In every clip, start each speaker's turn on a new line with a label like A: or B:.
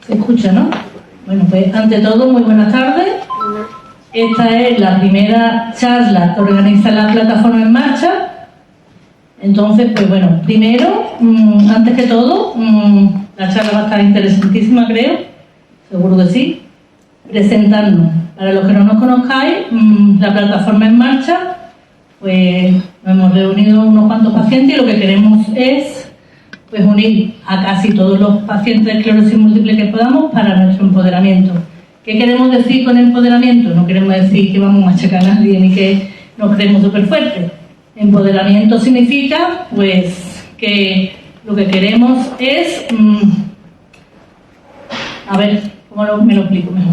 A: Se escucha, ¿no? Bueno, pues ante todo, muy buenas tardes. Esta es la primera charla que organiza la plataforma En Marcha. Entonces, pues bueno, primero, antes que todo, la charla va a estar interesantísima, creo, seguro que sí. Presentarnos. Para los que no nos conozcáis, la plataforma En Marcha, pues nos hemos reunido unos cuantos pacientes y lo que queremos es pues unir a casi todos los pacientes de esclerosis múltiple que podamos para nuestro empoderamiento. ¿Qué queremos decir con empoderamiento? No queremos decir que vamos a machacar a nadie ni que nos creemos súper fuertes. Empoderamiento significa pues que lo que queremos es... a ver, ¿cómo me lo explico mejor?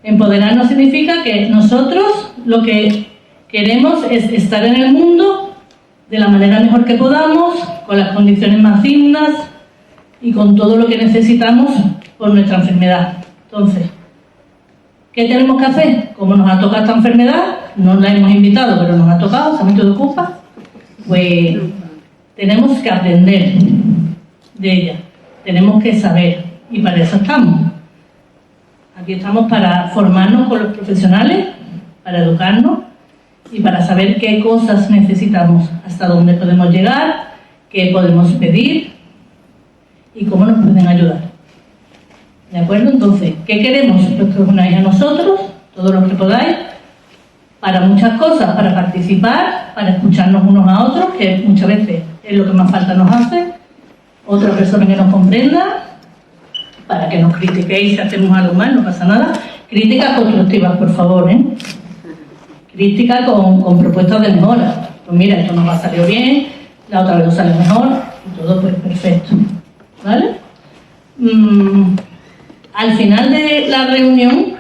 A: Empoderarnos significa que nosotros lo que queremos es estar en el mundo de la manera mejor que podamos, con las condiciones más dignas y con todo lo que necesitamos por nuestra enfermedad. Entonces, ¿qué tenemos que hacer? Como nos ha tocado esta enfermedad, no la hemos invitado, pero nos ha tocado, se ha metido de culpa, pues tenemos que aprender de ella, tenemos que saber, y para eso estamos. Aquí estamos para formarnos con los profesionales, para educarnos, y para saber qué cosas necesitamos, hasta dónde podemos llegar, qué podemos pedir y cómo nos pueden ayudar. ¿De acuerdo? Entonces, ¿qué queremos? Pues que os unáis a nosotros, todos los que podáis, para muchas cosas, para participar, para escucharnos unos a otros, que muchas veces es lo que más falta nos hace, otra persona que nos comprenda, para que nos critiquéis si hacemos algo mal, no pasa nada. Críticas constructivas, por favor, ¿eh? Crítica con propuestas de mejora. Pues mira, esto nos ha salido bien, la otra vez nos sale mejor, y todo pues perfecto. ¿Vale? Al final de la reunión,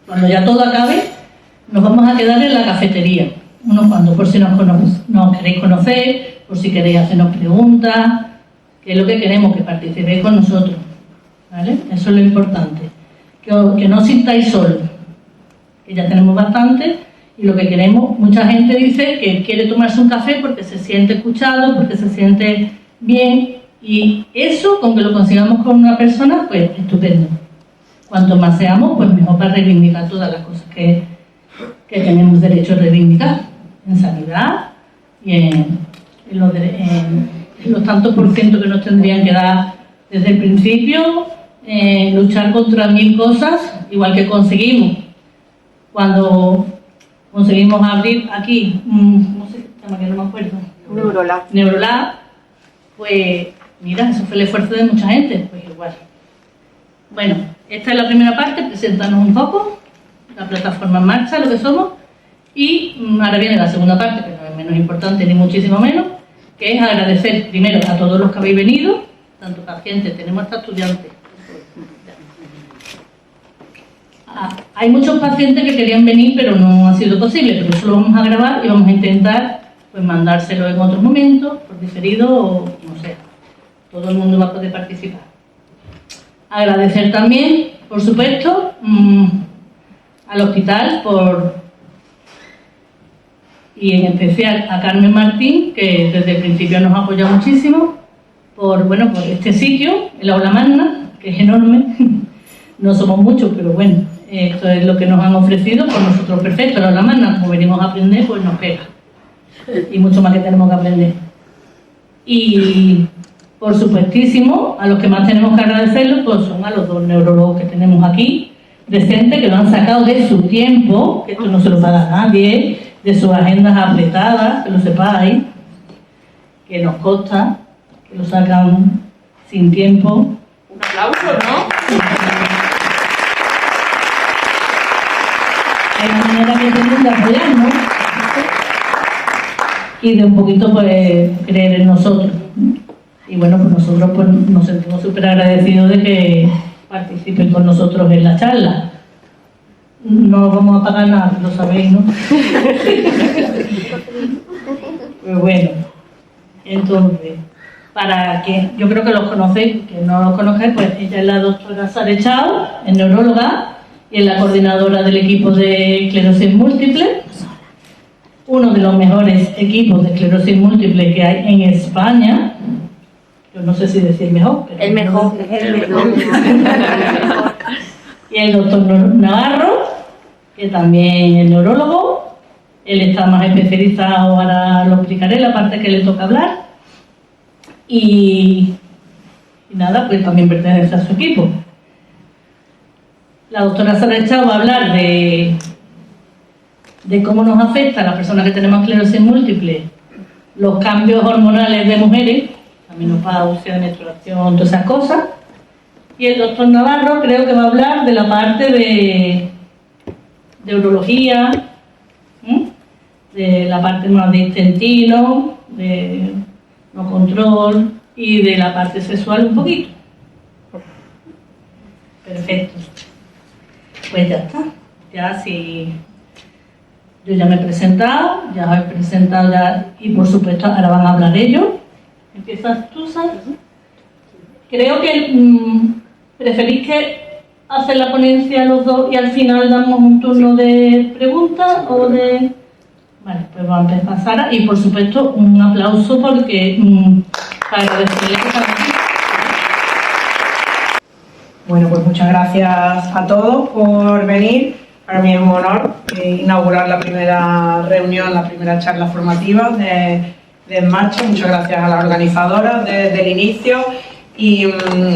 A: cuando ya todo acabe, nos vamos a quedar en la cafetería. Unos cuantos, por si nos queréis conocer, por si queréis hacernos preguntas, que es lo que queremos, que participéis con nosotros. ¿Vale? Eso es lo importante. Que no os sintáis solos, que ya tenemos bastante. Y lo que queremos, mucha gente dice que quiere tomarse un café porque se siente escuchado, porque se siente bien. Y eso, con que lo consigamos con una persona, pues estupendo. Cuanto más seamos, pues mejor para reivindicar todas las cosas que tenemos derecho a reivindicar. En sanidad y en los tantos por ciento que nos tendrían que dar desde el principio. Luchar contra 1000 cosas, igual que conseguimos cuando... conseguimos abrir aquí, no sé, que no me acuerdo. Neurolab, pues mira, eso fue el esfuerzo de mucha gente, pues igual. Bueno, esta es la primera parte, presentarnos un poco, la plataforma En Marcha, lo que somos, y ahora viene la segunda parte, que no es menos importante ni muchísimo menos, que es agradecer primero a todos los que habéis venido, tanto pacientes, tenemos hasta estudiantes. Hay muchos pacientes que querían venir, pero no ha sido posible, pero eso lo vamos a grabar y vamos a intentar pues mandárselo en otro momento, por diferido o no sé. Todo el mundo va a poder participar. Agradecer también, por supuesto, al hospital y en especial a Carmen Martín, que desde el principio nos ha apoyado muchísimo, por este sitio, el aula magna, que es enorme. No somos muchos, pero bueno. Esto es lo que nos han ofrecido, por nosotros perfecto, la magna, como venimos a aprender, pues nos pega. Y mucho más que tenemos que aprender. Y, por supuestísimo, a los que más tenemos que agradecerlo, pues son a los 2 neurólogos que tenemos aquí, presentes, que lo han sacado de su tiempo, que esto no se lo paga a nadie, de sus agendas apretadas, que lo sepáis, que nos consta, que lo sacan sin tiempo.
B: Un aplauso, ¿no?
A: Es la manera que tenemos de apoyarnos y de un poquito pues creer en nosotros. Y bueno, pues nosotros pues nos sentimos súper agradecidos de que participen con nosotros en la charla. No vamos a pagar nada, lo sabéis, ¿no? Pues bueno, entonces, para que yo creo que los conocéis, que no los conozcáis, pues ella es la doctora Sara Chao, es neuróloga, y es la coordinadora del equipo de esclerosis múltiple, uno de los mejores equipos de esclerosis múltiple que hay en España, yo no sé si decir mejor, pero
B: El mejor.
A: y el doctor Navarro, que también es neurólogo. Él está más especializado, ahora lo explicaré, la parte que le toca hablar. Y nada, pues también pertenece a su equipo. La doctora Sara Echao va a hablar de cómo nos afecta a las personas que tenemos esclerosis múltiple los cambios hormonales de mujeres, la menopausia, menstruación, todas esas cosas. Y el doctor Navarro creo que va a hablar de la parte de urología, de la parte más de intestino, de no control y de la parte sexual un poquito. Perfecto. Pues ya está. Ya si yo ya me he presentado, ya os he presentado ya, y por supuesto ahora van a hablar ellos. Empiezas tú, Sara. Creo que preferís que hacer la ponencia los dos y al final damos un turno de preguntas o de... Vale, pues va a empezar Sara y por supuesto un aplauso porque para agradecerle que están aquí.
C: Bueno, pues muchas gracias a todos por venir. Para mí es un honor inaugurar la primera reunión, la primera charla formativa de En Marcha. Muchas gracias a las organizadoras desde el inicio. Y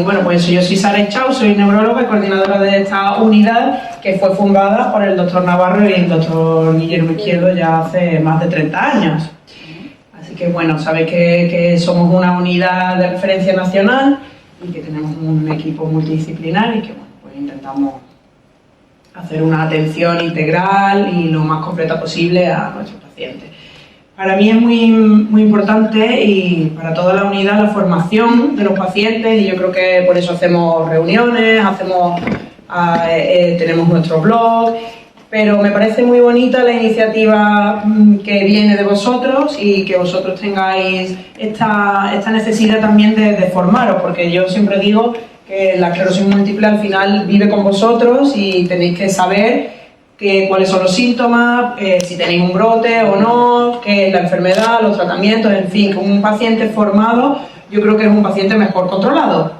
C: bueno, pues yo soy Sara Echao, soy neuróloga y coordinadora de esta unidad que fue fundada por el doctor Navarro y el doctor Guillermo Izquierdo ya hace más de 30 años. Así que bueno, sabéis que somos una unidad de referencia nacional y que tenemos un equipo multidisciplinar y que bueno, pues intentamos hacer una atención integral y lo más completa posible a nuestros pacientes. Para mí es muy importante y para toda la unidad la formación de los pacientes y yo creo que por eso hacemos reuniones, tenemos nuestro blog, pero me parece muy bonita la iniciativa que viene de vosotros y que vosotros tengáis esta necesidad también de formaros, porque yo siempre digo que la esclerosis múltiple al final vive con vosotros y tenéis que saber cuáles son los síntomas, si tenéis un brote o no, qué es la enfermedad, los tratamientos, en fin, que un paciente formado yo creo que es un paciente mejor controlado.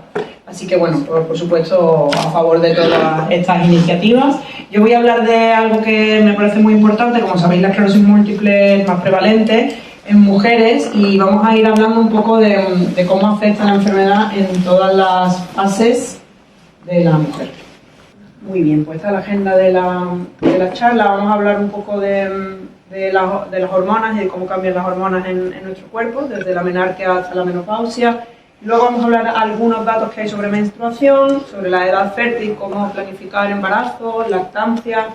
C: Así que bueno, por supuesto a favor de todas estas iniciativas. Yo voy a hablar de algo que me parece muy importante, como sabéis la esclerosis múltiple es más prevalente en mujeres y vamos a ir hablando un poco de cómo afecta la enfermedad en todas las fases de la mujer. Muy bien, pues esta es la agenda de la charla. Vamos a hablar un poco de las hormonas y de cómo cambian las hormonas en nuestro cuerpo, desde la menarquia hasta la menopausia. Luego vamos a hablar algunos datos que hay sobre menstruación, sobre la edad fértil, cómo planificar embarazo, lactancia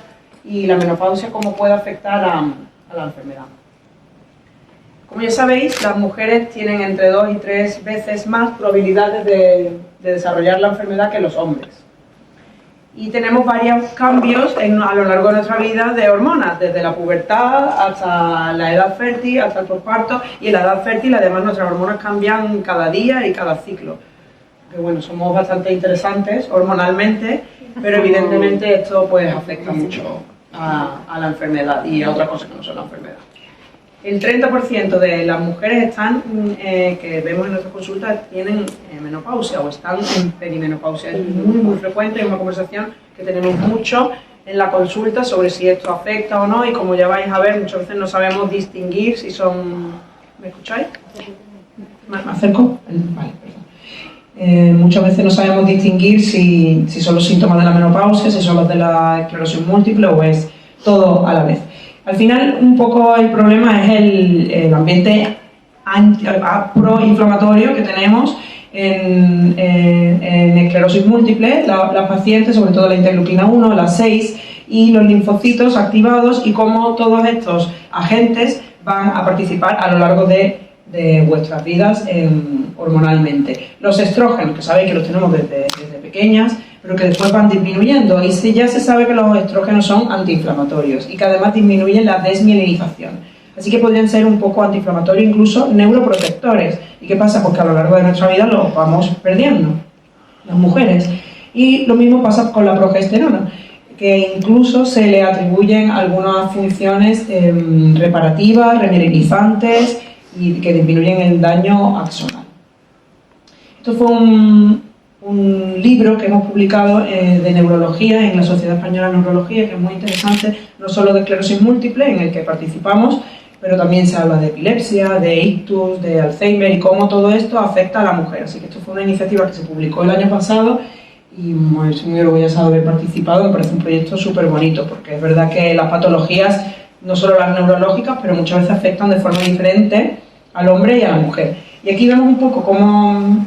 C: y la menopausia, cómo puede afectar a la enfermedad. Como ya sabéis, las mujeres tienen entre 2 y 3 veces más probabilidades de desarrollar la enfermedad que los hombres. Y tenemos varios cambios a lo largo de nuestra vida de hormonas, desde la pubertad hasta la edad fértil, hasta el posparto. Y en la edad fértil, además, nuestras hormonas cambian cada día y cada ciclo. Que bueno, somos bastante interesantes hormonalmente, pero evidentemente esto pues afecta mucho a la enfermedad y a otras cosas que no son la enfermedad. El 30% de las mujeres que vemos en nuestras consultas tienen menopausia o están en perimenopausia. Es muy frecuente, es una conversación que tenemos mucho en la consulta sobre si esto afecta o no y como ya vais a ver, muchas veces no sabemos distinguir si son... ¿Me escucháis? ¿Me acerco? Vale, perdón. Muchas veces no sabemos distinguir si son los síntomas de la menopausia, si son los de la esclerosis múltiple o es todo a la vez. Al final, un poco el problema es el ambiente proinflamatorio que tenemos en esclerosis múltiple, las pacientes, sobre todo la interleuquina 1, la 6 y los linfocitos activados y cómo todos estos agentes van a participar a lo largo de vuestras vidas hormonalmente. Los estrógenos, que sabéis que los tenemos desde pequeñas, pero que después van disminuyendo y ya se sabe que los estrógenos son antiinflamatorios y que además disminuyen la desmielinización. Así que podrían ser un poco antiinflamatorios, incluso neuroprotectores. ¿Y qué pasa? Pues que a lo largo de nuestra vida los vamos perdiendo, las mujeres. Y lo mismo pasa con la progesterona, que incluso se le atribuyen algunas funciones reparativas, remineralizantes y que disminuyen el daño axonal. Esto fue un libro que hemos publicado de neurología en la Sociedad Española de Neurología, que es muy interesante, no solo de esclerosis múltiple, en el que participamos, pero también se habla de epilepsia, de ictus, de Alzheimer y cómo todo esto afecta a la mujer. Así que esto fue una iniciativa que se publicó el año pasado y estoy muy orgullosa de haber participado. Me parece un proyecto súper bonito, porque es verdad que las patologías, no solo las neurológicas, pero muchas veces afectan de forma diferente al hombre y a la mujer. Y aquí vemos un poco cómo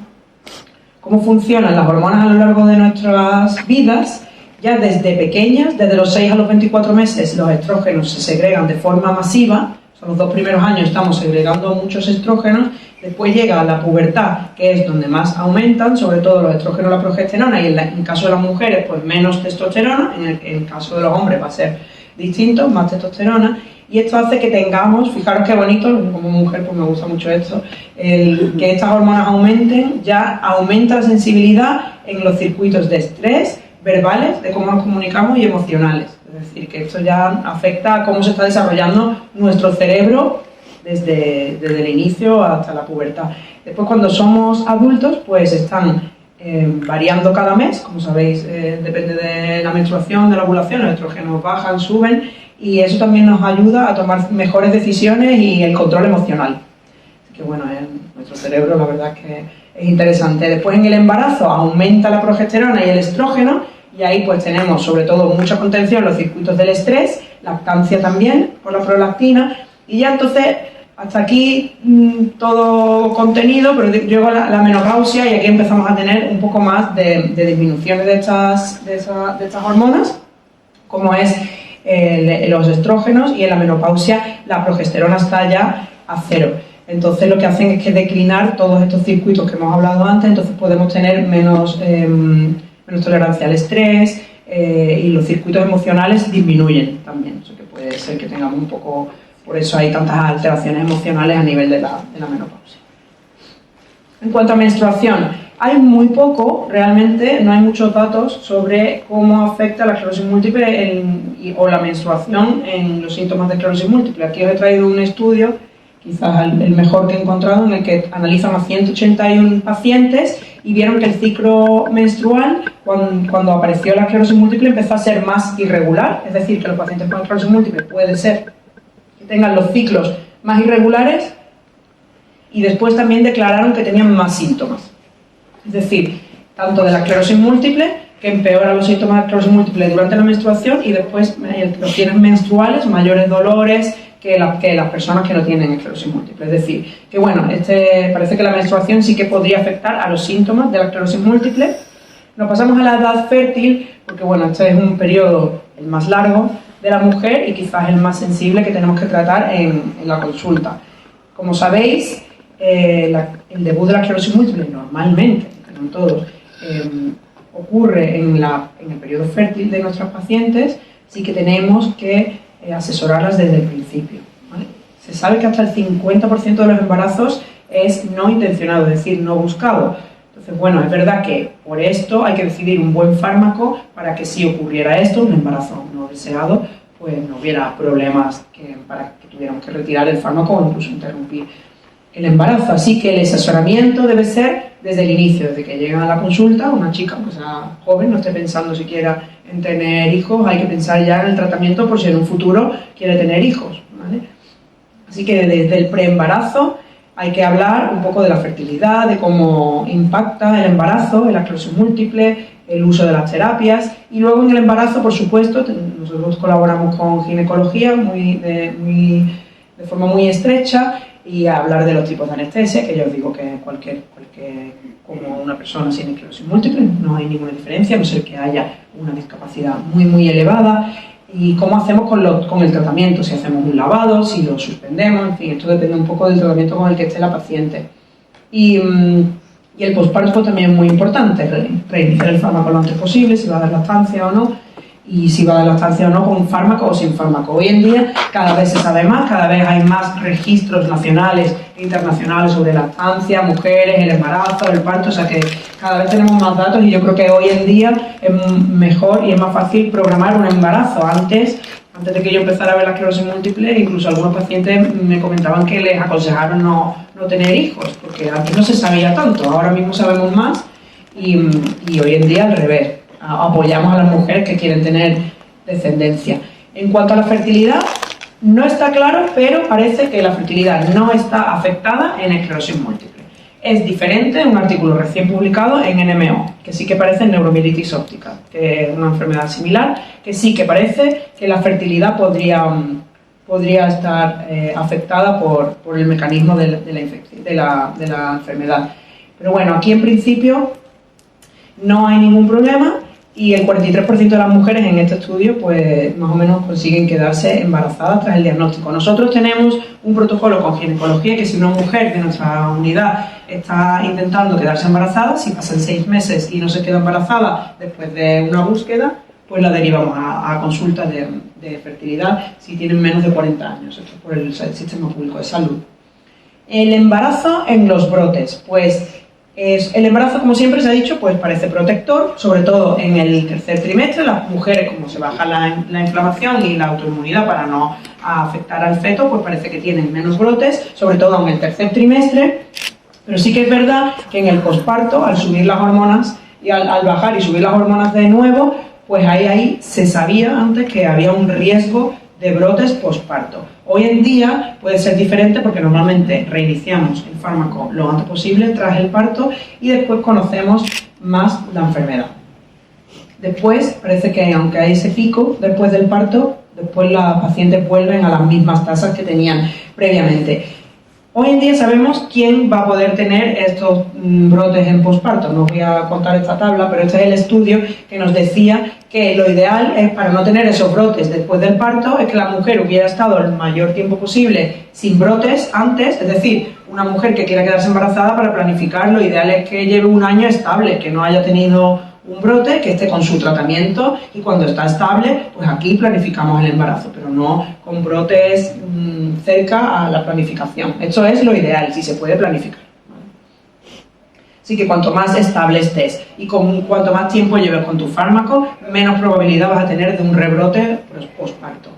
C: funcionan las hormonas a lo largo de nuestras vidas. Ya desde pequeñas, desde los 6 a los 24 meses, los estrógenos se segregan de forma masiva. Son los 2 primeros años estamos segregando muchos estrógenos. Después llega la pubertad, que es donde más aumentan, sobre todo los estrógenos y la progesterona, y en el caso de las mujeres, pues menos testosterona. En el caso de los hombres va a ser distinto, más testosterona. Y esto hace que tengamos, fijaros qué bonito, como mujer pues me gusta mucho esto, que estas hormonas aumenten, ya aumenta la sensibilidad en los circuitos de estrés, verbales, de cómo nos comunicamos, y emocionales. Es decir, que esto ya afecta a cómo se está desarrollando nuestro cerebro desde el inicio hasta la pubertad. Después, cuando somos adultos, pues están variando cada mes, como sabéis, depende de la menstruación, de la ovulación, los estrógenos bajan, suben, y eso también nos ayuda a tomar mejores decisiones y el control emocional. Así que bueno, nuestro cerebro la verdad es que es interesante. Después en el embarazo aumenta la progesterona y el estrógeno, y ahí pues tenemos sobre todo mucha contención en los circuitos del estrés, lactancia también por la prolactina, y ya entonces hasta aquí todo contenido, pero llegó la menopausia y aquí empezamos a tener un poco más de disminuciones de estas hormonas, como es los estrógenos, y en la menopausia la progesterona está ya a 0. Entonces lo que hacen es que declinar todos estos circuitos que hemos hablado antes, entonces podemos tener menos tolerancia al estrés, y los circuitos emocionales disminuyen también. Eso que puede ser que tengamos un poco, por eso hay tantas alteraciones emocionales a nivel de la menopausia. En cuanto a menstruación, hay muy poco, realmente no hay muchos datos sobre cómo afecta la esclerosis múltiple o la menstruación en los síntomas de esclerosis múltiple. Aquí os he traído un estudio, quizás el mejor que he encontrado, en el que analizan a 181 pacientes y vieron que el ciclo menstrual, cuando apareció la esclerosis múltiple, empezó a ser más irregular. Es decir, que los pacientes con esclerosis múltiple puede ser que tengan los ciclos más irregulares, y después también declararon que tenían más síntomas. Es decir, tanto de la esclerosis múltiple, que empeora los síntomas de esclerosis múltiple durante la menstruación, y después los tienes menstruales, mayores dolores que las personas que no tienen esclerosis múltiple. Es decir, que bueno, parece que la menstruación sí que podría afectar a los síntomas de la esclerosis múltiple. Nos pasamos a la edad fértil, porque bueno, este es un periodo el más largo de la mujer y quizás el más sensible que tenemos que tratar en la consulta. Como sabéis, el debut de la esclerosis múltiple normalmente, no en todos, ocurre en el periodo fértil de nuestras pacientes, así que tenemos que asesorarlas desde el principio, ¿vale? Se sabe que hasta el 50% de los embarazos es no intencionado, es decir, no buscado. Entonces, bueno, es verdad que por esto hay que decidir un buen fármaco para que si ocurriera esto, un embarazo no deseado, pues no hubiera problemas para que tuviéramos que retirar el fármaco o incluso interrumpir el embarazo. Así que el asesoramiento debe ser desde el inicio, desde que llega a la consulta una chica, pues sea joven, no esté pensando siquiera en tener hijos, hay que pensar ya en el tratamiento por si en un futuro quiere tener hijos, ¿vale? Así que desde el preembarazo hay que hablar un poco de la fertilidad, de cómo impacta el embarazo, la esclerosis múltiple, el uso de las terapias, y luego en el embarazo, por supuesto, nosotros colaboramos con ginecología de forma muy estrecha, y hablar de los tipos de anestesia, que yo os digo que como una persona sin esclerosis múltiple no hay ninguna diferencia, a no ser que haya una discapacidad muy muy elevada, y cómo hacemos con el tratamiento, si hacemos un lavado, si lo suspendemos, en fin, esto depende un poco del tratamiento con el que esté la paciente. Y el posparto también es muy importante, reiniciar el fármaco lo antes posible, si va a dar lactancia o no, y si va a dar lactancia o no, con fármaco o sin fármaco. Hoy en día cada vez se sabe más, cada vez hay más registros nacionales e internacionales sobre lactancia, mujeres, el embarazo, el parto, o sea que cada vez tenemos más datos, y yo creo que hoy en día es mejor y es más fácil programar un embarazo. Antes Antes de que yo empezara a ver la esclerosis múltiple, incluso algunos pacientes me comentaban que les aconsejaron no tener hijos, porque antes no se sabía tanto, ahora mismo sabemos más y hoy en día al revés, apoyamos a las mujeres que quieren tener descendencia. En cuanto a la fertilidad, no está claro, pero parece que la fertilidad no está afectada en esclerosis múltiple. Es diferente un artículo recién publicado en NMO, que sí que parece en neuromielitis óptica, que es una enfermedad similar, que sí que parece que la fertilidad podría estar afectada por el mecanismo de la enfermedad. Pero bueno, aquí en principio no hay ningún problema y el 43% de las mujeres en este estudio pues más o menos consiguen quedarse embarazadas tras el diagnóstico. Nosotros tenemos un protocolo con ginecología que si una mujer de nuestra unidad está intentando quedarse embarazada, si pasan 6 meses y no se queda embarazada después de una búsqueda, pues la derivamos a consulta de fertilidad si tienen menos de 40 años, esto es por el sistema público de salud. El embarazo en los brotes, pues el embarazo, como siempre se ha dicho, pues parece protector, sobre todo en el tercer trimestre. Las mujeres, como se baja la inflamación y la autoinmunidad para no afectar al feto, pues parece que tienen menos brotes, sobre todo en el tercer trimestre. Pero sí que es verdad que en el posparto, al subir las hormonas y al bajar y subir las hormonas de nuevo, pues ahí se sabía antes que había un riesgo de brotes posparto. Hoy en día puede ser diferente porque normalmente reiniciamos el fármaco lo antes posible tras el parto y después conocemos más la enfermedad. Después parece que aunque hay ese pico después del parto, después las pacientes vuelven a las mismas tasas que tenían previamente. Hoy en día sabemos quién va a poder tener estos brotes en posparto. No os voy a contar esta tabla, pero este es el estudio que nos decía que lo ideal es para no tener esos brotes después del parto es que la mujer hubiera estado el mayor tiempo posible sin brotes antes, es decir, una mujer que quiera quedarse embarazada para planificar, lo ideal es que lleve un año estable, que no haya tenido un brote, que esté con su tratamiento y cuando está estable, pues aquí planificamos el embarazo, pero no con brotes cerca a la planificación. Esto es lo ideal, si se puede planificar. Así que cuanto más estable estés y cuanto más tiempo lleves con tu fármaco, menos probabilidad vas a tener de un rebrote posparto.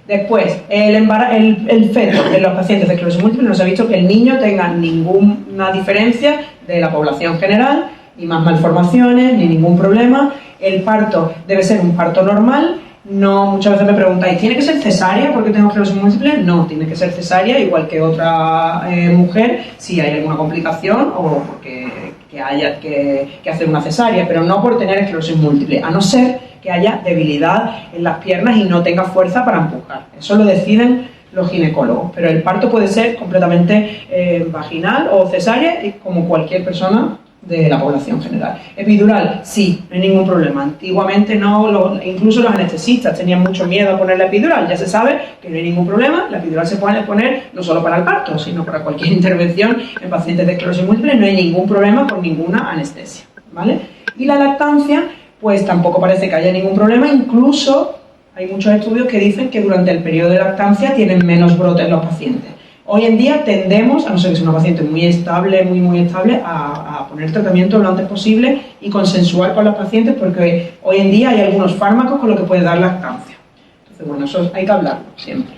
C: Después, el feto en los pacientes de esclerosis múltiple no se ha visto que el niño tenga ninguna diferencia de la población general, ni más malformaciones, ni ningún problema. El parto debe ser un parto normal. No, muchas veces me preguntáis, ¿tiene que ser cesárea porque tengo esclerosis múltiple? No, tiene que ser cesárea igual que otra mujer si hay alguna complicación o porque haya que hacer una cesárea, pero no por tener esclerosis múltiple, a no ser que haya debilidad en las piernas y no tenga fuerza para empujar. Eso lo deciden los ginecólogos, pero el parto puede ser completamente vaginal o cesárea y como cualquier persona de la población general. Epidural, sí, no hay ningún problema. Antiguamente no, incluso los anestesistas tenían mucho miedo a poner la epidural. Ya se sabe que no hay ningún problema. La epidural se puede poner no solo para el parto, sino para cualquier intervención en pacientes de esclerosis múltiple. No hay ningún problema con ninguna anestesia, ¿vale? Y la lactancia, pues tampoco parece que haya ningún problema. Incluso hay muchos estudios que dicen que durante el periodo de lactancia tienen menos brotes los pacientes. Hoy en día tendemos, a no ser que sea una paciente muy estable, muy estable, a poner tratamiento lo antes posible y consensuar con los pacientes porque hoy en día hay algunos fármacos con los que puede dar lactancia. Entonces, bueno, eso hay que hablarlo siempre.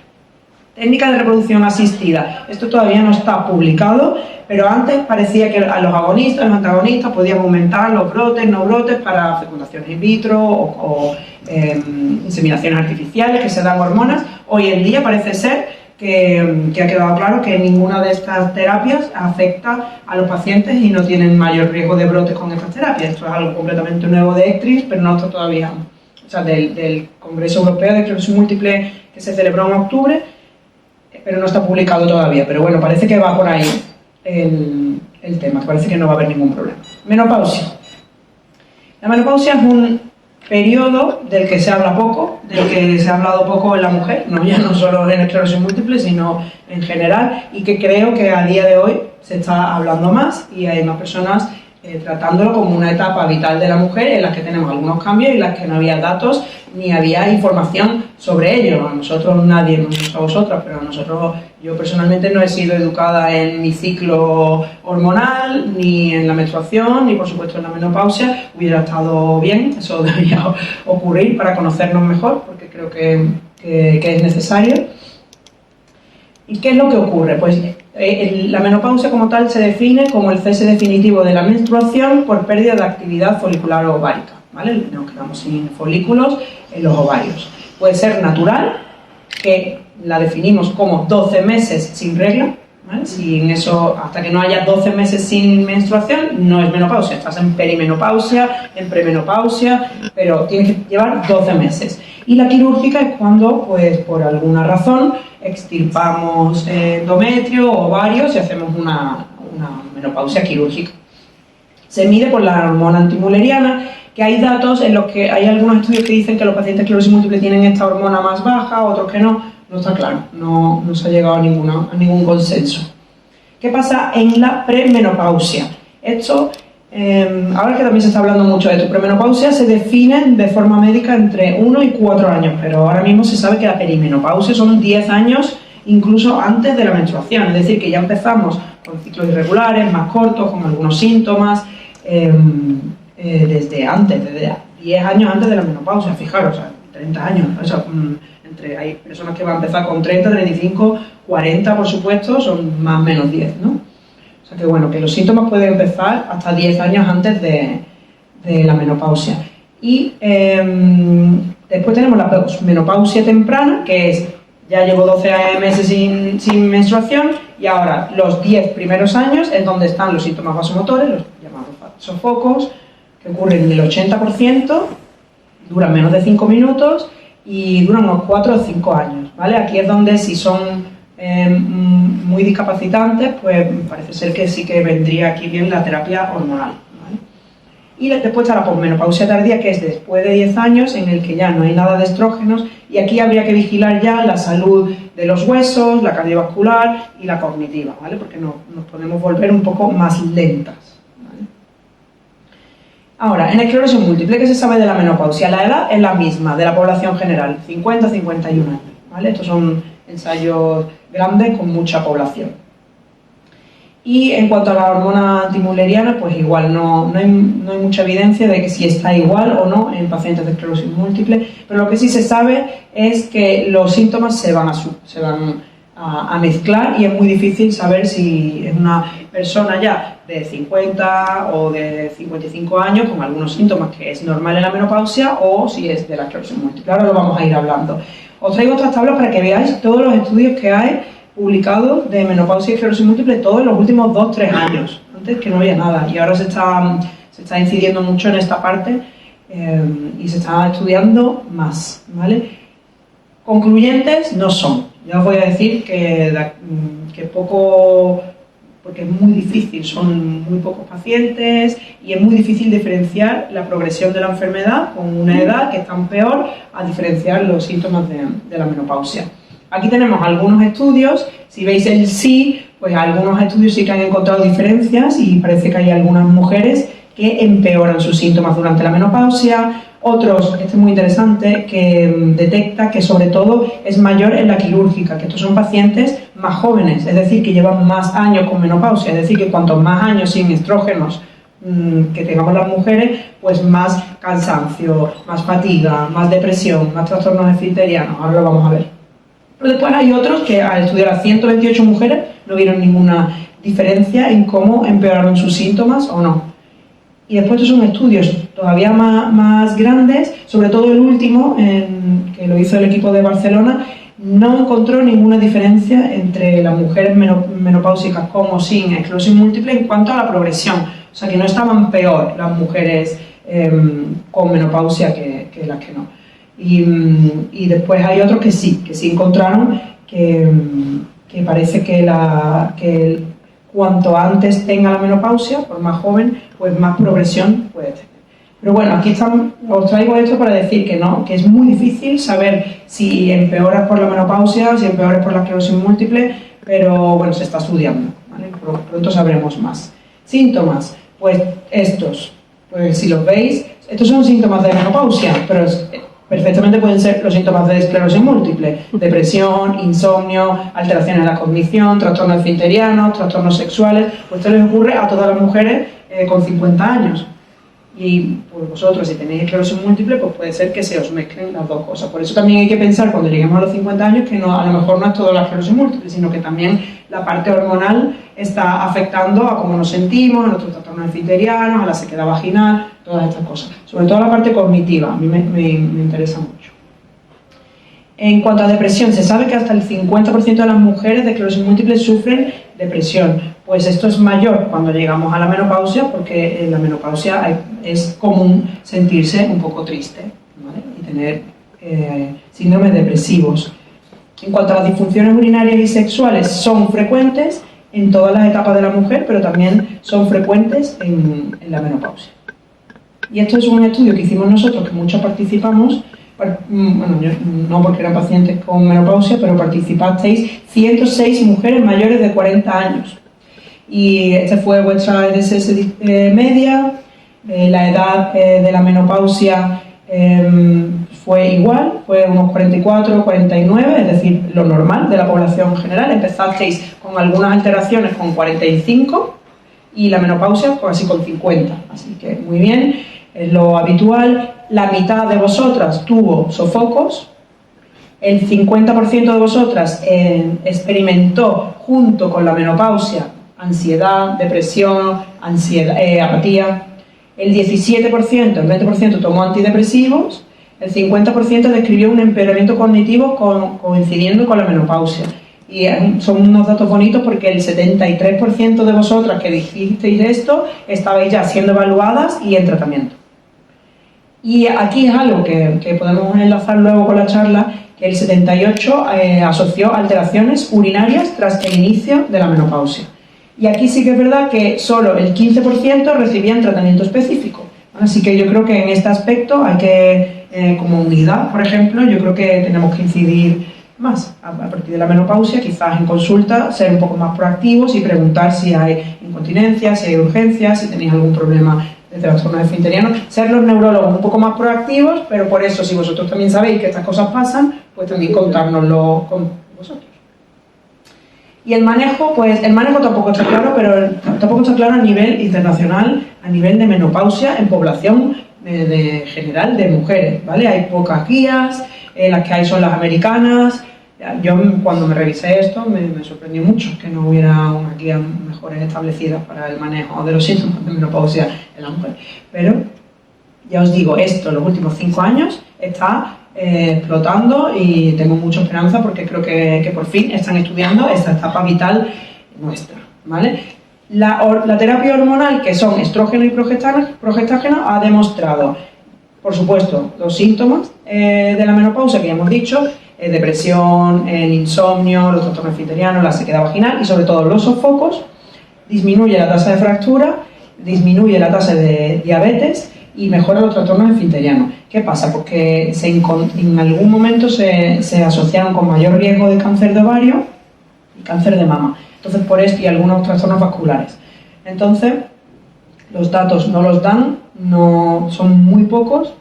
C: Técnica de reproducción asistida. Esto todavía no está publicado, pero antes parecía que a los agonistas, los antagonistas podían aumentar los brotes, no brotes para fecundaciones in vitro o inseminaciones artificiales que se dan hormonas. Hoy en día parece ser que ha quedado claro que ninguna de estas terapias afecta a los pacientes y no tienen mayor riesgo de brotes con estas terapias. Esto es algo completamente nuevo de ECTRIS, pero no está todavía, o sea, del Congreso Europeo de Esclerosis Múltiple que se celebró en octubre, pero no está publicado todavía. Pero bueno, parece que va por ahí el tema, parece que no va a haber ningún problema. Menopausia. La menopausia es un periodo del que se habla poco, del que se ha hablado poco en la mujer, ya no solo en esclerosis múltiple, sino en general, y que creo que a día de hoy se está hablando más y hay más personas tratándolo como una etapa vital de la mujer en las que tenemos algunos cambios y en las que no había datos ni había información sobre ello. A nosotros nadie, no a vosotras, pero a nosotros, yo personalmente no he sido educada en mi ciclo hormonal, ni en la menstruación, ni por supuesto en la menopausia. Hubiera estado bien, eso debería ocurrir para conocernos mejor, porque creo que que es necesario. ¿Y qué es lo que ocurre? Pues la menopausia como tal se define como el cese definitivo de la menstruación por pérdida de actividad folicular o ovárica, ¿vale? Nos quedamos sin folículos en los ovarios. Puede ser natural, que la definimos como 12 meses sin regla, ¿vale? Si en eso, hasta que no haya 12 meses sin menstruación, no es menopausia. Estás en perimenopausia, en premenopausia, pero tienes que llevar 12 meses. Y la quirúrgica es cuando, pues por alguna razón, extirpamos endometrio o ovarios y hacemos una menopausia quirúrgica. Se mide por la hormona antimuleriana, que hay datos en los que hay algunos estudios que dicen que los pacientes de esclerosis múltiple tienen esta hormona más baja, otros que no. No está claro, no se ha llegado a ningún consenso. ¿Qué pasa en la premenopausia? Esto, ahora que también se está hablando mucho de esto, premenopausia se define de forma médica entre 1 y 4 años, pero ahora mismo se sabe que la perimenopausia son 10 años incluso antes de la menstruación, es decir, que ya empezamos con ciclos irregulares, más cortos, con algunos síntomas, desde 10 años antes de la menopausia, fijaros, o sea, 30 años, o sea, hay personas que van a empezar con 30, 35, 40 por supuesto, son más o menos 10, ¿no? O sea que bueno, que los síntomas pueden empezar hasta 10 años antes de la menopausia. Y después tenemos la menopausia temprana, que es, ya llevo 12 meses sin menstruación, y ahora los 10 primeros años es donde están los síntomas vasomotores, los llamados sofocos, que ocurren en el 80%, duran menos de 5 minutos, y duran unos 4 o 5 años, ¿vale? Aquí es donde si son muy discapacitantes, pues parece ser que sí que vendría aquí bien la terapia hormonal, ¿vale? Y después está la posmenopausia tardía, que es después de 10 años, en el que ya no hay nada de estrógenos, y aquí habría que vigilar ya la salud de los huesos, la cardiovascular y la cognitiva, ¿vale? Porque nos podemos volver un poco más lentas. Ahora, en esclerosis múltiple, ¿qué se sabe de la menopausia? La edad es la misma de la población general, 50-51 años, ¿vale? Estos son ensayos grandes con mucha población. Y en cuanto a la hormona antimuleriana, pues igual no hay mucha evidencia de que si está igual o no en pacientes de esclerosis múltiple, pero lo que sí se sabe es que los síntomas se van a mezclar, y es muy difícil saber si es una persona ya de 50 o de 55 años con algunos síntomas que es normal en la menopausia, o si es de la esclerosis múltiple. Ahora lo vamos a ir hablando. Os traigo otras tablas para que veáis todos los estudios que hay publicados de menopausia y esclerosis múltiple, todos en los últimos 2-3 años. Antes que no había nada, y ahora se está incidiendo mucho en esta parte y se está estudiando más, ¿vale? Concluyentes no son. Ya os voy a decir que poco, porque es muy difícil, son muy pocos pacientes y es muy difícil diferenciar la progresión de la enfermedad con una edad que están peor a diferenciar los síntomas de la menopausia. Aquí tenemos algunos estudios, si veis el sí, pues algunos estudios sí que han encontrado diferencias y parece que hay algunas mujeres que empeoran sus síntomas durante la menopausia. Otros, este es muy interesante, que detecta que sobre todo es mayor en la quirúrgica, que estos son pacientes más jóvenes, es decir, que llevan más años con menopausia, es decir, que cuantos más años sin estrógenos que tengamos las mujeres, pues más cansancio, más fatiga, más depresión, más trastornos esfinterianos, ahora lo vamos a ver. Pero después hay otros que al estudiar a 128 mujeres no vieron ninguna diferencia en cómo empeoraron sus síntomas o no. Y después estos son estudios todavía más grandes, sobre todo el último, que lo hizo el equipo de Barcelona, no encontró ninguna diferencia entre las mujeres menopáusicas con o sin esclerosis múltiple en cuanto a la progresión. O sea que no estaban peor las mujeres con menopausia que las que no. Y después hay otros que sí encontraron que parece que cuanto antes tenga la menopausia, por más joven, pues más progresión puede tener. Pero bueno, aquí os traigo esto para decir que no, que es muy difícil saber si empeoras por la menopausia, si empeoras por la esclerosis múltiple, pero bueno, se está estudiando, ¿vale? Pronto sabremos más. Síntomas, pues estos, pues si los veis, estos son síntomas de menopausia, pero perfectamente pueden ser los síntomas de esclerosis múltiple: depresión, insomnio, alteraciones en la cognición, trastornos esfinterianos, trastornos sexuales. Pues esto les ocurre a todas las mujeres con 50 años. Y pues vosotros, si tenéis esclerosis múltiple, pues puede ser que se os mezclen las dos cosas. Por eso también hay que pensar cuando lleguemos a los 50 años que no, a lo mejor no es toda la esclerosis múltiple, sino que también la parte hormonal está afectando a cómo nos sentimos, a nuestros trastornos anfiterianos, a la sequedad vaginal, todas estas cosas. Sobre todo la parte cognitiva, a mí me interesa mucho. En cuanto a depresión, se sabe que hasta el 50% de las mujeres de esclerosis múltiple sufren depresión. Pues esto es mayor cuando llegamos a la menopausia, porque en la menopausia es común sentirse un poco triste, ¿vale? Y tener síndromes depresivos. En cuanto a las disfunciones urinarias y sexuales, son frecuentes en todas las etapas de la mujer, pero también son frecuentes en la menopausia. Y esto es un estudio que hicimos nosotros, que muchos participamos. Bueno, yo no porque eran pacientes con menopausia, pero participasteis 106 mujeres mayores de 40 años. Y esta fue vuestra EDSS media, la edad de la menopausia fue igual, fue unos 44, 49, es decir, lo normal de la población en general. Empezasteis con algunas alteraciones con 45 y la menopausia casi con 50, así que muy bien, es lo habitual. La mitad de vosotras tuvo sofocos, el 50% de vosotras experimentó junto con la menopausia ansiedad, depresión, apatía, el 17%, el 20% tomó antidepresivos, el 50% describió un empeoramiento cognitivo coincidiendo con la menopausia. Y son unos datos bonitos porque el 73% de vosotras que dijisteis esto estabais ya siendo evaluadas y en tratamiento. Y aquí es algo que podemos enlazar luego con la charla, que el 78% asoció alteraciones urinarias tras el inicio de la menopausia. Y aquí sí que es verdad que solo el 15% recibían tratamiento específico. Así que yo creo que en este aspecto hay que, como unidad, por ejemplo, yo creo que tenemos que incidir más. A partir de la menopausia, quizás en consulta, ser un poco más proactivos y preguntar si hay incontinencia, si hay urgencias, si tenéis algún problema de trastorno esfinteriano. Ser los neurólogos un poco más proactivos, pero por eso, si vosotros también sabéis que estas cosas pasan, pues también contárnoslo con vosotros. Y el manejo, pues el manejo tampoco está claro, pero tampoco está claro a nivel internacional, a nivel de menopausia en población de general de mujeres, ¿vale? Hay pocas guías, las que hay son las americanas. Yo cuando me revisé esto me sorprendió mucho que no hubiera unas guías mejores establecidas para el manejo de los síntomas de menopausia en la mujer. Pero ya os digo, esto en los últimos 5 años está explotando y tengo mucha esperanza porque creo que por fin están estudiando esta etapa vital nuestra, ¿vale? La terapia hormonal, que son estrógeno y progestágeno, ha demostrado, por supuesto, los síntomas de la menopausia que ya hemos dicho, depresión, el insomnio, los trastornos esfinterianos, la sequedad vaginal y sobre todo los sofocos, disminuye la tasa de fractura, disminuye la tasa de diabetes y mejora los trastornos esfinterianos. ¿Qué pasa? Porque en algún momento se asociaron con mayor riesgo de cáncer de ovario y cáncer de mama. Entonces, por esto y algunos trastornos vasculares. Entonces, los datos no los dan, no son muy pocos,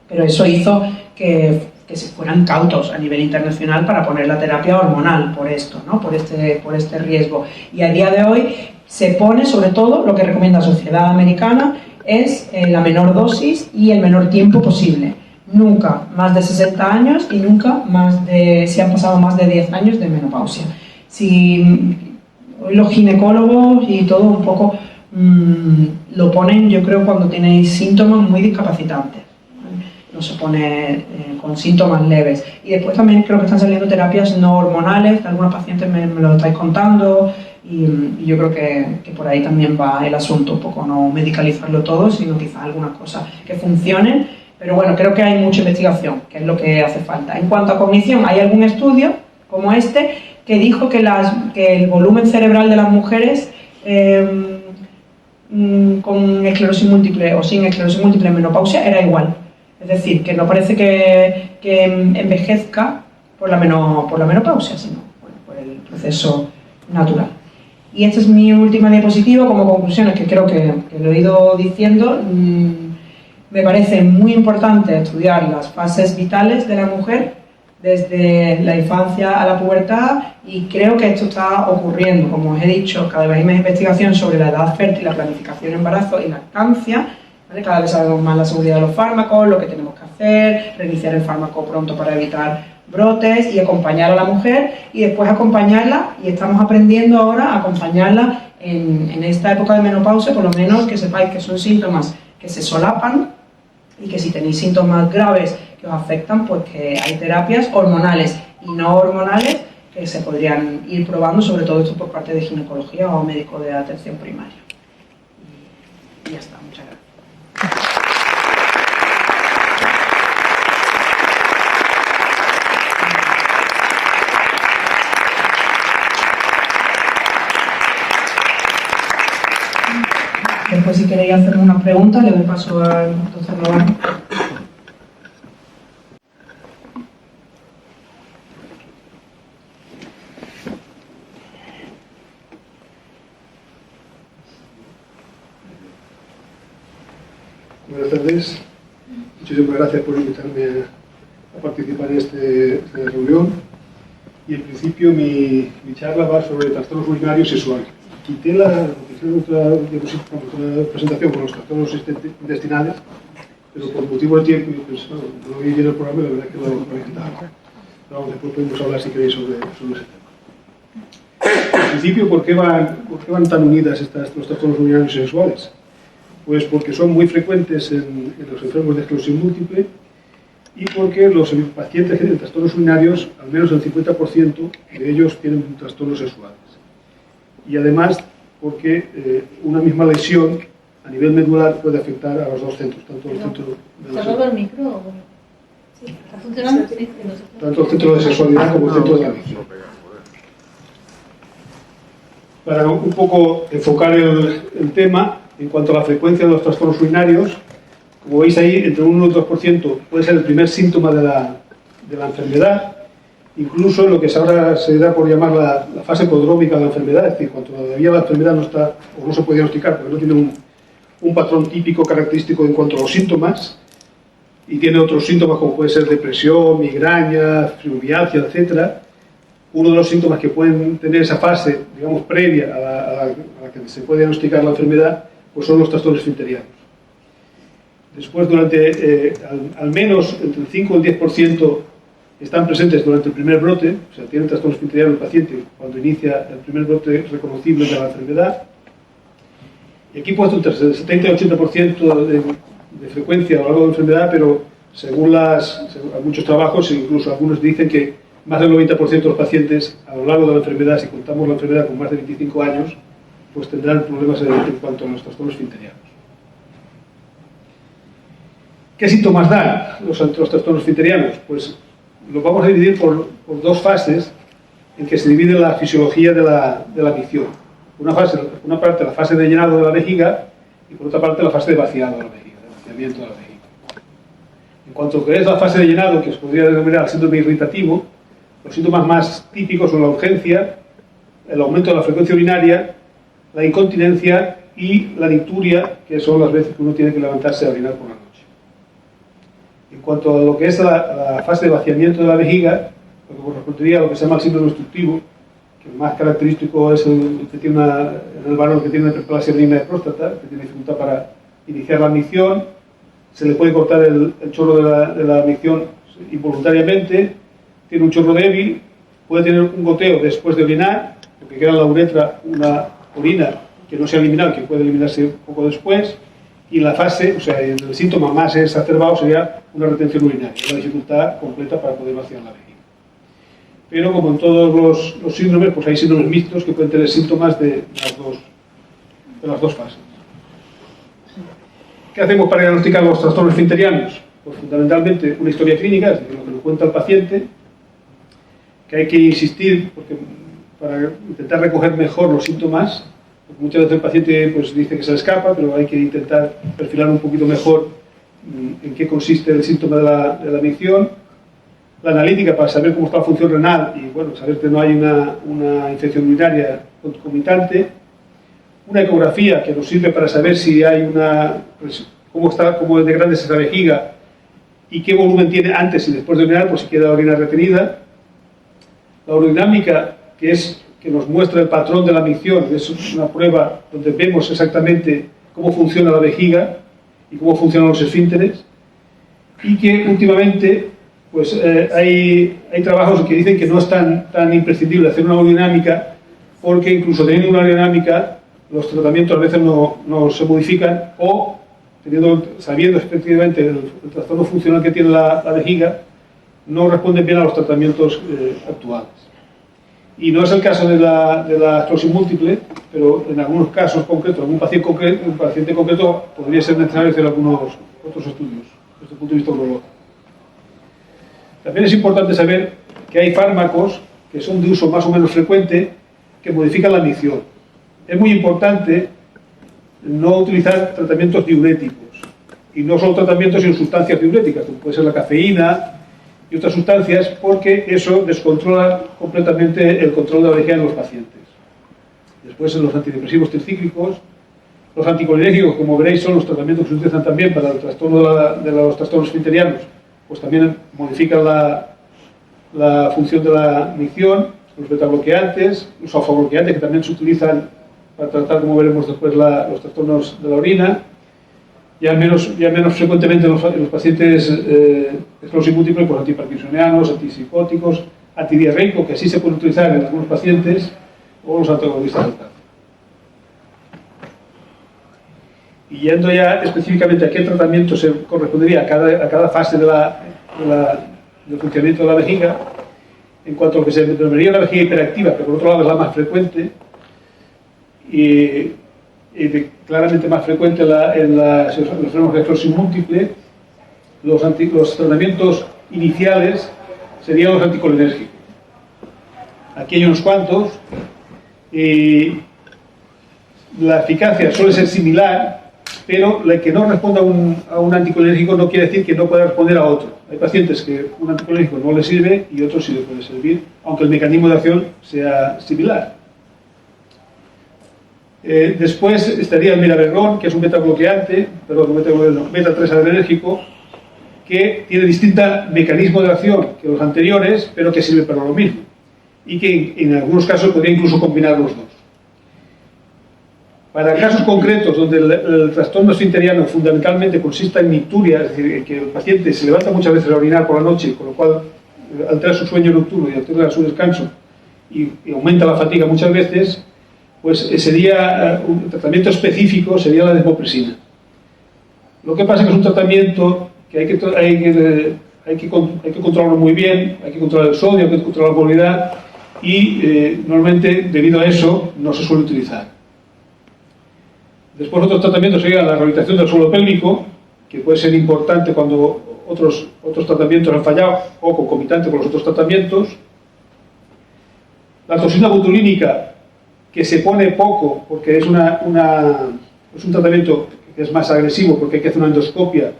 C: pero eso hizo que se fueran cautos a nivel internacional para poner la terapia hormonal por esto, ¿no? por este riesgo. Y a día de hoy se pone sobre todo lo que recomienda la Sociedad Americana es la menor dosis y el menor tiempo posible. Nunca más de 60 años y nunca si han pasado más de 10 años de menopausia. Si hoy los ginecólogos y todo un poco lo ponen, yo creo, cuando tenéis síntomas muy discapacitantes. No se pone con síntomas leves. Y después también creo que están saliendo terapias no hormonales, algunos pacientes me lo estáis contando, y yo creo que por ahí también va el asunto, un poco no medicalizarlo todo, sino quizás algunas cosas que funcionen. Pero bueno, creo que hay mucha investigación, que es lo que hace falta. En cuanto a cognición, hay algún estudio, como este, que dijo que el volumen cerebral de las mujeres con esclerosis múltiple o sin esclerosis múltiple en menopausia era igual. Es decir, que no parece que envejezca por la menopausia, sino por el proceso natural. Y esta es mi última diapositiva como conclusiones, que creo que lo he ido diciendo. Me parece muy importante estudiar las fases vitales de la mujer desde la infancia a la pubertad, y creo que esto está ocurriendo. Como os he dicho, cada vez hay más investigación sobre la edad fértil, la planificación, embarazo y lactancia, ¿vale? Cada vez sabemos más la seguridad de los fármacos, lo que tenemos que hacer, reiniciar el fármaco pronto para evitar brotes y acompañar a la mujer y después acompañarla, y estamos aprendiendo ahora a acompañarla en esta época de menopausia, por lo menos que sepáis que son síntomas que se solapan y que si tenéis síntomas graves que os afectan, pues que hay terapias hormonales y no hormonales que se podrían ir probando, sobre todo esto por parte de ginecología o médico de atención primaria. Y ya está, muchas gracias. Después, si queréis hacerme una pregunta, le doy paso al doctor Navarro.
D: Buenas tardes. Muchísimas gracias por invitarme a participar en esta reunión. Y en principio mi charla va sobre trastornos urinarios sexuales. Quité la presentación con los trastornos intestinales, pero por motivo de tiempo, pues, no vi bien el programa y la verdad es que lo he intentado. Pero después podemos hablar, si queréis, sobre ese tema. En principio, ¿por qué van tan unidas los trastornos urinarios sexuales? Pues porque son muy frecuentes en los enfermos de esclerosis múltiple y porque los pacientes que tienen trastornos urinarios, al menos el 50% de ellos tienen trastornos sexuales. Y además porque una misma lesión a nivel medular puede afectar a los dos centros, tanto el centro
A: ¿Cerrado el micro? Sí, ¿está funcionando? Sí.
D: Tanto el centro de sexualidad como el centro de la adicción. Para un poco enfocar el tema, en cuanto a la frecuencia de los trastornos urinarios, como veis ahí, entre un 1 y un 2% puede ser el primer síntoma de la enfermedad, incluso en lo que ahora se da por llamar la fase prodrómica de la enfermedad, es decir, cuando todavía la enfermedad no está, o no se puede diagnosticar, porque no tiene un patrón típico característico en cuanto a los síntomas, y tiene otros síntomas como puede ser depresión, migraña, fibromialgia, etc. Uno de los síntomas que pueden tener esa fase, digamos, previa a la que se puede diagnosticar la enfermedad, pues son los trastornos esfinterianos. Después, al menos entre el 5 y el 10% están presentes durante el primer brote, o sea, tienen trastorno esfinteriano el paciente cuando inicia el primer brote reconocible de la enfermedad. Y aquí he puesto entre el 70 y el 80% de frecuencia a lo largo de la enfermedad, pero según muchos trabajos, incluso algunos dicen que más del 90% de los pacientes a lo largo de la enfermedad, si contamos la enfermedad con más de 25 años, pues tendrán problemas en cuanto a los trastornos esfinterianos. ¿Qué síntomas dan los trastornos esfinterianos? Pues los vamos a dividir por dos fases en que se divide la fisiología de la micción. Una parte la fase de llenado de la vejiga y por otra parte la fase de vaciado de la vejiga, de vaciamiento de la vejiga. En cuanto a lo que es la fase de llenado, que se podría denominar síndrome irritativo, los síntomas más típicos son la urgencia, el aumento de la frecuencia urinaria, la incontinencia y la nicturia, que son las veces que uno tiene que levantarse a orinar por la noche. En cuanto a lo que es la fase de vaciamiento de la vejiga, lo que correspondería a lo que se llama el síndrome obstructivo, que el más característico es el que tiene el varón que tiene una hiperplasia benigna de próstata, que tiene dificultad para iniciar la micción, se le puede cortar el chorro de la micción involuntariamente, tiene un chorro débil, puede tener un goteo después de orinar, porque queda en la uretra una orina que no se ha eliminado, que puede eliminarse un poco después, y la fase, o sea, el síntoma más exacerbado sería una retención urinaria, una dificultad completa para poder vaciar la vejiga. Pero como en todos los síndromes, pues hay síndromes mixtos que pueden tener síntomas de las dos fases. ¿Qué hacemos para diagnosticar los trastornos esfinterianos? Pues fundamentalmente una historia clínica, es decir, lo que nos cuenta el paciente, que hay que insistir para intentar recoger mejor los síntomas, porque muchas veces el paciente pues, dice que se le escapa, pero hay que intentar perfilar un poquito mejor en qué consiste el síntoma de la micción, la analítica para saber cómo está la función renal y bueno, saber que no hay una infección urinaria concomitante, una ecografía que nos sirve para saber si hay cómo es de grande es esa vejiga y qué volumen tiene antes y después de orinar, por si queda orina retenida, la urodinámica, que nos muestra el patrón de la micción, es una prueba donde vemos exactamente cómo funciona la vejiga, y cómo funcionan los esfínteres, y que últimamente pues, hay trabajos que dicen que no es tan imprescindible hacer una hemodinámica, porque incluso teniendo una hemodinámica los tratamientos a veces no se modifican, o sabiendo efectivamente el trastorno funcional que tiene la vejiga, no responden bien a los tratamientos actuales. Y no es el caso de la esclerosis múltiple, pero en algunos casos concretos, en un paciente concreto, podría ser necesario hacer algunos otros estudios desde el punto de vista urológico. También es importante saber que hay fármacos que son de uso más o menos frecuente que modifican la micción. Es muy importante no utilizar tratamientos diuréticos, y no solo tratamientos sino sustancias diuréticas, como puede ser la cafeína y otras sustancias, porque eso descontrola completamente el control de la vejiga en los pacientes. Después, los antidepresivos tricíclicos, los anticolinérgicos, como veréis, son los tratamientos que se utilizan también para el trastorno de los trastornos esfinterianos, pues también modifican la función de la micción. Los betabloqueantes, los alfa-bloqueantes, que también se utilizan para tratar, como veremos después, los trastornos de la orina. Ya menos frecuentemente en los pacientes esclerosis múltiple, pues antiparkinsonianos, antipsicóticos, antidiarreicos, que sí se pueden utilizar en algunos pacientes, o los antagonistas del cáncer. Y yendo ya específicamente a qué tratamiento se correspondería a cada fase del funcionamiento de la vejiga, en cuanto a lo que se denominaría una vejiga hiperactiva, que por otro lado es la más frecuente, y claramente más frecuente en los enfermos de esclerosis múltiple, los tratamientos iniciales serían los anticolinérgicos. Aquí hay unos cuantos, y la eficacia suele ser similar, pero la que no responda a un anticolinérgico no quiere decir que no pueda responder a otro. Hay pacientes que un anticolinérgico no les sirve y otros sí les puede servir, aunque el mecanismo de acción sea similar. Después estaría el miraverrón, que es un beta-bloqueante, beta-3 adrenérgico, que tiene distinto mecanismo de acción que los anteriores, pero que sirve para lo mismo, y que en algunos casos podría incluso combinar los dos. Para casos concretos donde el trastorno esfinteriano fundamentalmente consiste en nicturia, es decir, que el paciente se levanta muchas veces a orinar por la noche, con lo cual altera su sueño nocturno y altera su descanso y aumenta la fatiga muchas veces, pues sería un tratamiento específico, sería la desmopresina. Lo que pasa es que es un tratamiento que hay que controlarlo muy bien, hay que controlar el sodio, hay que controlar la movilidad, y normalmente debido a eso no se suele utilizar. Después otros tratamientos serían la rehabilitación del suelo pélvico, que puede ser importante cuando otros tratamientos han fallado o concomitante con los otros tratamientos. La toxina botulínica, que se pone poco porque es un tratamiento que es más agresivo, porque hay que hacer una endoscopia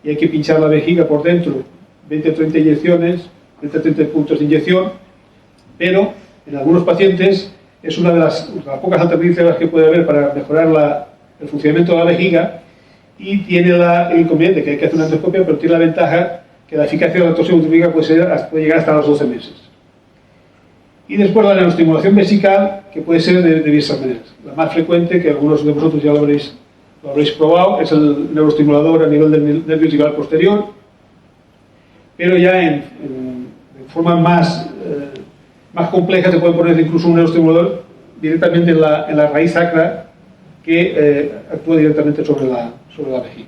D: y hay que pinchar la vejiga por dentro, 20 o 30 inyecciones, 20 o 30 puntos de inyección, pero en algunos pacientes es una de las pocas alternativas que puede haber para mejorar el funcionamiento de la vejiga, y tiene el inconveniente que hay que hacer una endoscopia, pero tiene la ventaja que la eficacia de la toxina botulínica puede llegar hasta los 12 meses. Y después la neurostimulación vesical, que puede ser de diversas maneras. La más frecuente, que algunos de vosotros ya lo habréis probado, es el neuroestimulador a nivel del nervio tibial posterior, pero ya en forma más compleja se puede poner incluso un neuroestimulador directamente en la raíz sacra, que actúa directamente sobre la vejiga.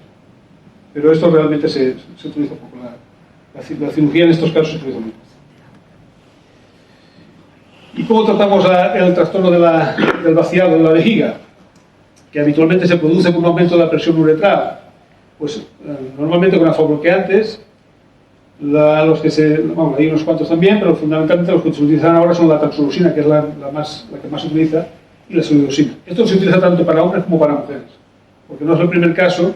D: Pero esto realmente se utiliza poco. La cirugía en estos casos se utiliza mucho. ¿Y cómo tratamos el trastorno del vaciado de la vejiga? Que habitualmente se produce por un aumento de la presión uretral. Pues normalmente con alfa-bloqueantes, hay unos cuantos también, pero fundamentalmente los que se utilizan ahora son la tamsulusina, que es la que más se utiliza, y la solidosina. Esto se utiliza tanto para hombres como para mujeres, porque no es el primer caso,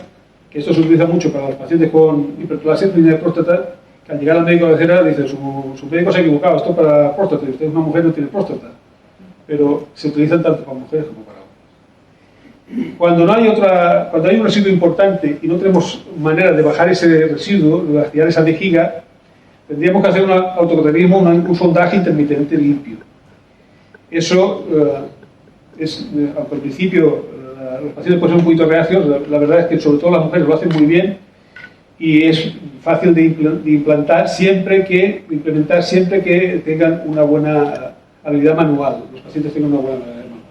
D: que esto se utiliza mucho para los pacientes con hiperplasia de próstata, que al llegar al médico de cabecera dice, su médico se ha equivocado, esto para próstata, y usted es una mujer, no tiene próstata. Pero se utilizan tanto para mujeres como para hombres. Cuando hay un residuo importante y no tenemos manera de bajar ese residuo, de vaciar esa vejiga, tendríamos que hacer un autocateterismo, un sondaje intermitente limpio. Eso aunque al principio Los pacientes pueden ser un poquito reacios, la verdad es que sobre todo las mujeres lo hacen muy bien y es fácil de implementar siempre que tengan una buena habilidad manual, los pacientes tengan una buena habilidad manual.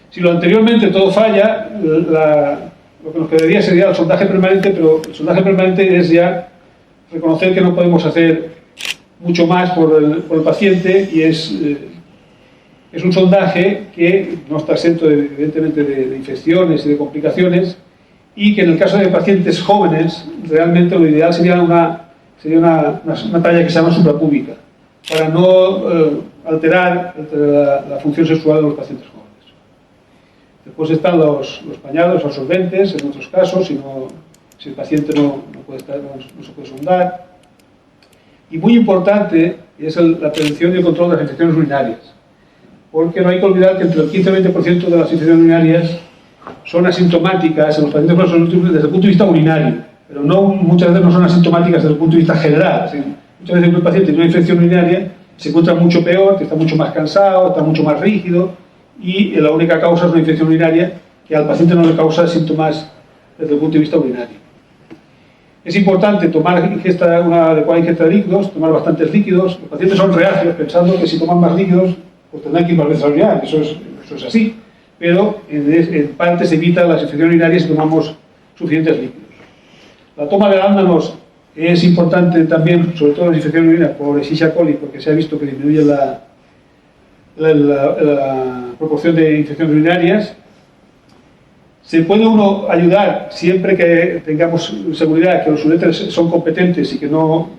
D: Si lo anteriormente todo falla, lo que nos quedaría sería el sondaje permanente, pero el sondaje permanente es ya reconocer que no podemos hacer mucho más por el paciente y es un sondaje que no está exento evidentemente de infecciones y de complicaciones y que en el caso de pacientes jóvenes realmente lo ideal sería una talla que se llama suprapúbica para no alterar la función sexual de los pacientes jóvenes. Después están los pañados absorbentes, en otros casos, si el paciente no se puede sondar. Y muy importante es la prevención y el control de las infecciones urinarias, porque no hay que olvidar que entre el 15 y el 20% de las infecciones urinarias son asintomáticas en los pacientes desde el punto de vista urinario, pero muchas veces no son asintomáticas desde el punto de vista general. Muchas veces el paciente tiene una infección urinaria se encuentra mucho peor, que está mucho más cansado, está mucho más rígido y la única causa es una infección urinaria que al paciente no le causa síntomas desde el punto de vista urinario. Es importante tomar una adecuada ingesta de líquidos, tomar bastantes líquidos. Los pacientes son reacios pensando que si toman más líquidos pues tendrán que ir más veces a orinar, eso es así, pero en parte se evitan las infecciones urinarias si tomamos suficientes líquidos. La toma de arándanos es importante también, sobre todo en las infecciones urinarias por Escherichia coli, porque se ha visto que disminuye la proporción de infecciones urinarias. Se puede uno ayudar siempre que tengamos seguridad que los uréteres son competentes y que no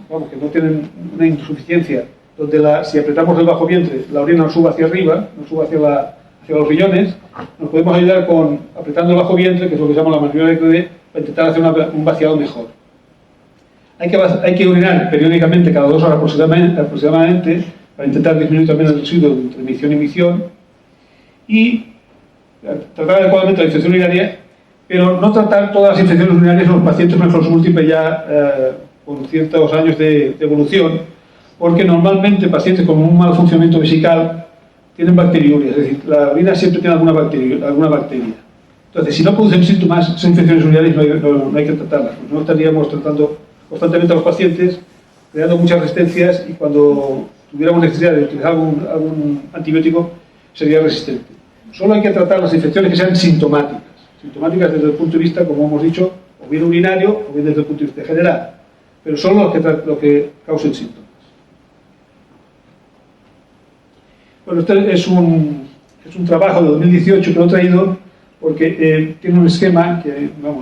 D: tienen una insuficiencia, donde si apretamos el bajo vientre, la orina no suba hacia arriba, no suba hacia los riñones. Nos podemos ayudar apretando el bajo vientre, que es lo que se llama la maniobra de Credé, para intentar hacer un vaciado mejor. Hay que urinar periódicamente, cada 2 horas aproximadamente, para intentar disminuir también el residuo entre emisión y emisión, y tratar adecuadamente la infección urinaria, pero no tratar todas las infecciones urinarias en los pacientes con esclerosis múltiple ya con ciertos años de evolución, porque normalmente pacientes con un mal funcionamiento vesical tienen bacteriuria, es decir, la orina siempre tiene alguna bacteria. Entonces, si no producen síntomas, son infecciones urinarias, no hay que tratarlas, pues no estaríamos tratando constantemente a los pacientes, creando muchas resistencias y cuando tuviéramos necesidad de utilizar algún antibiótico sería resistente. Solo hay que tratar las infecciones que sean sintomáticas desde el punto de vista, como hemos dicho, o bien urinario o bien desde el punto de vista general, pero solo lo que causen síntomas. Bueno, este es un trabajo de 2018 que lo he traído porque tiene un esquema que a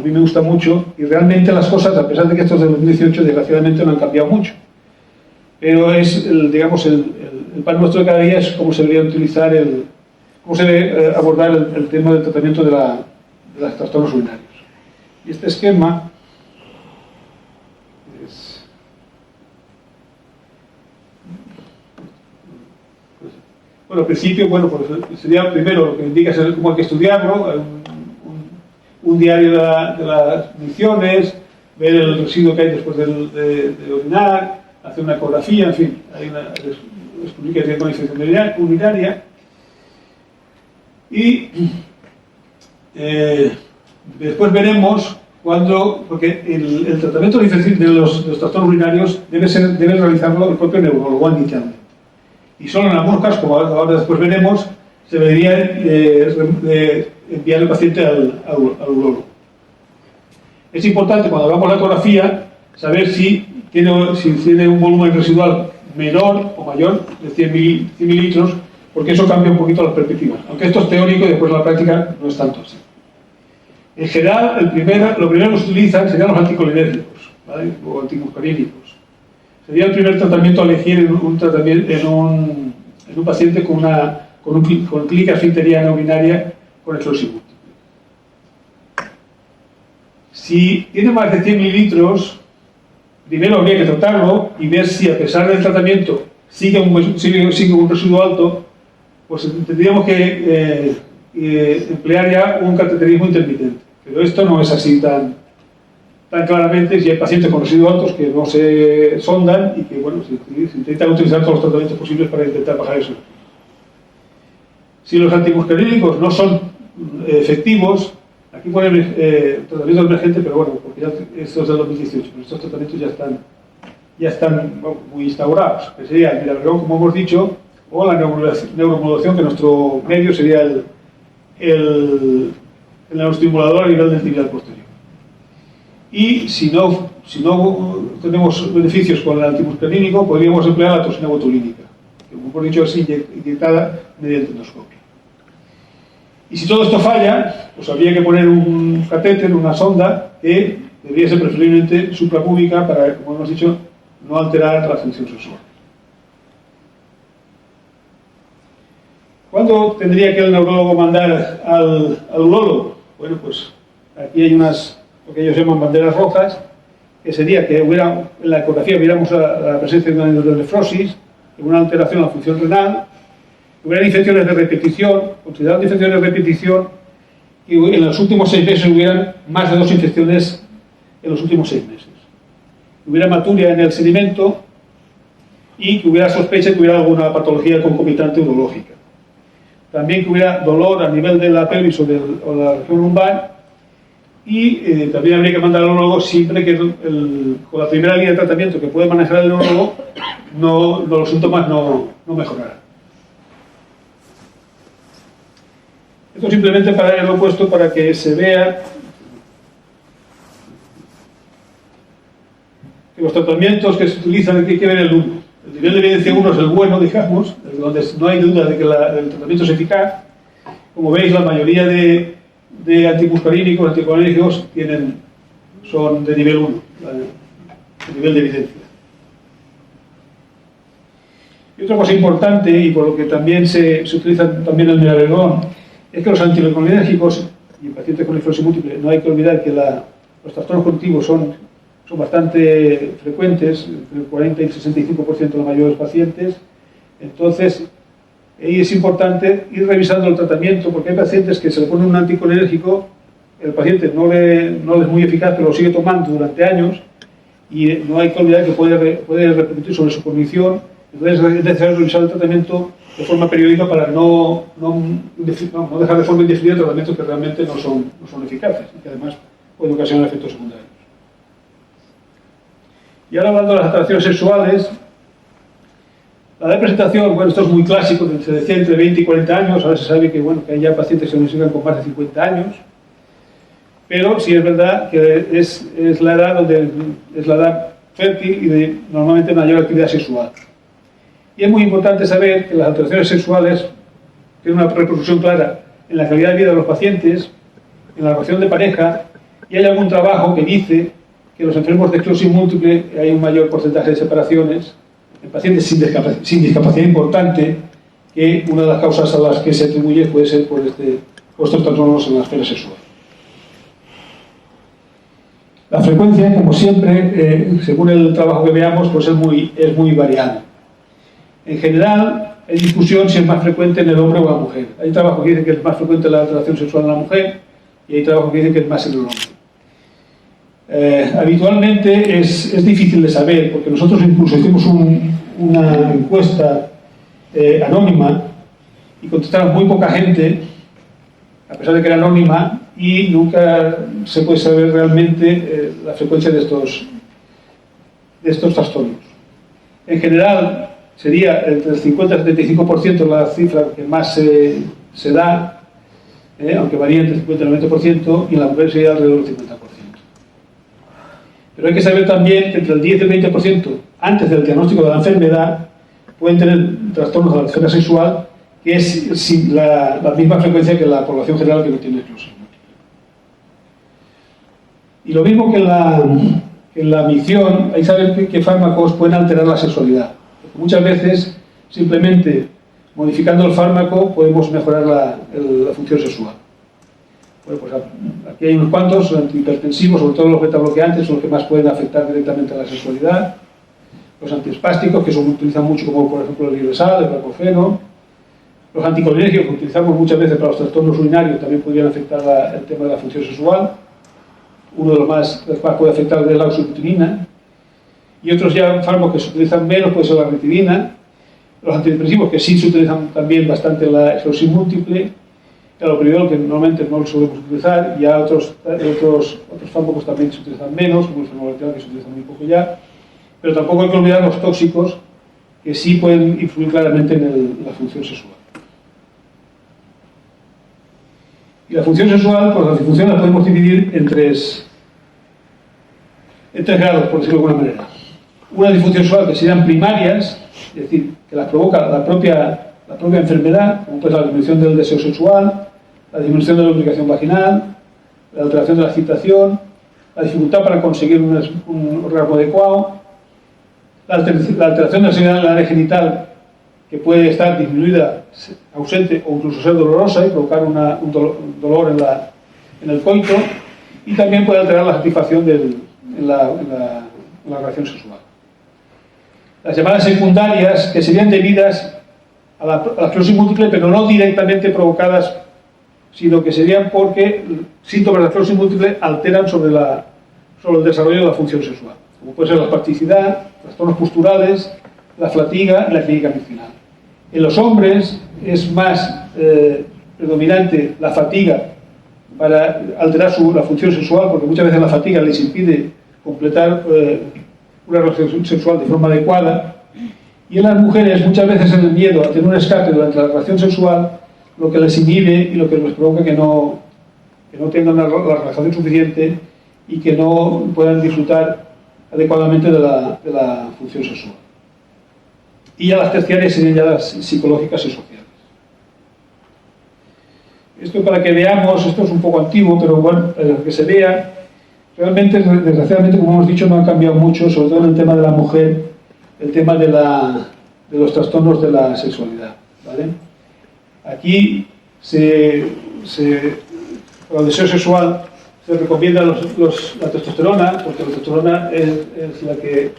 D: mí me gusta mucho y realmente las cosas, a pesar de que esto es de 2018, desgraciadamente no han cambiado mucho. Pero es, el pan nuestro de cada día es cómo se debería utilizar cómo se debe abordar el tema del tratamiento de los trastornos urinarios. Y este esquema es... Bueno, al principio, pues sería primero lo que indica es cómo hay que estudiarlo, un diario de las mediciones, ver el residuo que hay después de orinar, hacer una ecografía, en fin, hay descubrir que tiene una infección urinaria. Y después veremos porque el tratamiento de los trastornos urinarios debe realizarlo el propio neurólogo inicialmente. Y solo en algunos casos, como ahora después veremos, se debería enviar el paciente al urólogo. Es importante cuando hagamos la ecografía saber si tiene un volumen residual menor o mayor de 100 mililitros, porque eso cambia un poquito las perspectivas. Aunque esto es teórico y después en la práctica no es tanto así. En general, lo primero que se utilizan serían los anticolinérgicos, ¿vale? O antimuscarínicos. Sería el primer tratamiento a elegir en un paciente con clínica esfinteriana urinaria con esclerosis múltiple. Si tiene más de 100 mililitros, primero habría que tratarlo y ver si a pesar del tratamiento sigue un residuo alto, pues tendríamos que emplear ya un cateterismo intermitente. Pero esto no es así tan claramente, si hay pacientes con residuos altos que no se sondan y que, bueno, se intentan utilizar todos los tratamientos posibles para intentar bajar eso. Si los antimuscarínicos no son efectivos. Aquí pone tratamiento emergente, pero bueno, porque ya esto es del 2018, pero estos tratamientos ya están bueno, muy instaurados, que sería el miraverón, como hemos dicho, o la neuromodulación, que nuestro medio sería el neuroestimulador a nivel del tibial posterior. Y si no tenemos beneficios con el antimuscarínico, podríamos emplear la toxina botulínica, que como hemos dicho es inyectada mediante endoscopio. Y si todo esto falla, pues habría que poner un catéter, una sonda, que debería ser preferiblemente suprapúbica para, como hemos dicho, no alterar la función sexual. ¿Cuándo tendría que el neurólogo mandar al urólogo? Bueno, pues aquí hay unas, lo que ellos llaman banderas rojas, que sería que hubiera, en la ecografía viéramos la presencia de una neuronefrosis, una alteración en la función renal, que hubiera infecciones de repetición, considerando infecciones de repetición, y en los últimos 6 meses hubieran más de 2 infecciones en los últimos 6 meses. Que hubiera hematuria en el sedimento y que hubiera sospecha que hubiera alguna patología concomitante urológica. También que hubiera dolor a nivel de la pelvis o la región lumbar, y también habría que mandar al neurólogo siempre que con la primera línea de tratamiento que puede manejar el neurólogo los síntomas no mejoraran. Esto simplemente para haberlo puesto para que se vea que los tratamientos que se utilizan, hay que ver el 1. El nivel de evidencia 1 es el bueno, digamos, donde no hay duda de que el tratamiento es eficaz. Como veis, la mayoría de antimuscarínicos, anticolinérgicos son de nivel 1, el nivel de evidencia. Y otra cosa importante, y por lo que también se utiliza también el miraverón, es que los anticolinérgicos y en pacientes con esclerosis múltiple, no hay que olvidar que los trastornos cognitivos son bastante frecuentes, entre el 40 y el 65% de la mayoría de los pacientes. Entonces, ahí es importante ir revisando el tratamiento, porque hay pacientes que se le pone un anticolinérgico, el paciente no es muy eficaz, pero lo sigue tomando durante años, y no hay que olvidar que puede repercutir sobre su cognición. Entonces es necesario revisar el tratamiento de forma periódica para no dejar de forma indefinida tratamientos que realmente no son eficaces y que además pueden ocasionar efectos secundarios. Y ahora hablando de las alteraciones sexuales, la de presentación, bueno, esto es muy clásico, se decía entre 20 y 40 años, ahora se sabe que hay ya pacientes que se diagnostican con más de 50 años, pero sí es verdad que es la edad fértil y de normalmente mayor actividad sexual. Y es muy importante saber que las alteraciones sexuales tienen una repercusión clara en la calidad de vida de los pacientes, en la relación de pareja, y hay algún trabajo que dice que en los enfermos de esclerosis múltiple hay un mayor porcentaje de separaciones, en pacientes sin discapacidad importante, que una de las causas a las que se atribuye puede ser por estos trastornos en la esfera sexual. La frecuencia, como siempre, según el trabajo que veamos, pues es muy variable. En general, hay discusión si es más frecuente en el hombre o en la mujer. Hay trabajos que dicen que es más frecuente la alteración sexual en la mujer y hay trabajos que dicen que es más en el hombre. Habitualmente es difícil de saber, porque nosotros incluso hicimos una encuesta anónima y contestaron muy poca gente, a pesar de que era anónima, y nunca se puede saber realmente la frecuencia de estos trastornos. En general, sería entre el 50 y el 75% la cifra que más se da, aunque varía entre el 50 y el 90%, y en la mujer sería alrededor del 50%. Pero hay que saber también que entre el 10 y el 20%, antes del diagnóstico de la enfermedad, pueden tener trastornos de la esfera sexual, que es la misma frecuencia que la población general que no tiene esclerosis múltiple. Y lo mismo que en la micción, hay que saber qué fármacos pueden alterar la sexualidad. Porque muchas veces, simplemente modificando el fármaco, podemos mejorar la función sexual. Bueno, pues aquí hay unos cuantos antihipertensivos, sobre todo los betabloqueantes, son los que más pueden afectar directamente a la sexualidad. Los antiespásticos, que se utilizan mucho, como por ejemplo el Iresal, el Bacofeno. Los anticolinérgicos, que utilizamos muchas veces para los trastornos urinarios, también podrían afectar el tema de la función sexual. Uno de los más puede afectar es la oxybutinina. Y otros ya fármacos que se utilizan menos, puede ser la ritidina. Los antidepresivos, que sí se utilizan también bastante en la esclerosis múltiple. El primero que normalmente no lo solemos utilizar, y ya otros fármacos también se utilizan menos, como el fenobarbital, que se utiliza muy poco ya, pero tampoco hay que olvidar los tóxicos que sí pueden influir claramente en la función sexual. Y la función sexual, pues las disfunciones las podemos dividir en tres grados, por decirlo de alguna manera. Una disfunción sexual que serían primarias, es decir, que las provoca la propia enfermedad, como puede ser la disminución del deseo sexual, la disminución de la lubricación vaginal, la alteración de la excitación, la dificultad para conseguir un orgasmo adecuado, la alteración de la sensibilidad del área genital, que puede estar disminuida, ausente o incluso ser dolorosa y provocar un dolor en el coito, y también puede alterar la satisfacción en la relación sexual. Las llamadas secundarias, que serían debidas a la esclerosis múltiple, pero no directamente provocadas, sino que serían porque síntomas de la esclerosis múltiple alteran sobre el desarrollo de la función sexual, como puede ser la espasticidad, trastornos posturales, la fatiga y la clínica funcional. En los hombres es más predominante la fatiga para alterar la función sexual, porque muchas veces la fatiga les impide completar una relación sexual de forma adecuada, y en las mujeres muchas veces es el miedo a tener un escape durante la relación sexual lo que les inhibe y lo que les provoca que no tengan la relajación suficiente y que no puedan disfrutar adecuadamente de la función sexual. Y ya las terciarias serían ya las psicológicas y sociales. Esto para que veamos, esto es un poco antiguo, pero bueno, para que se vea, realmente, desgraciadamente, como hemos dicho, no ha cambiado mucho, sobre todo en el tema de la mujer, el tema de los trastornos de la sexualidad, ¿vale? Aquí para el deseo sexual se recomienda la testosterona, porque la testosterona es la que,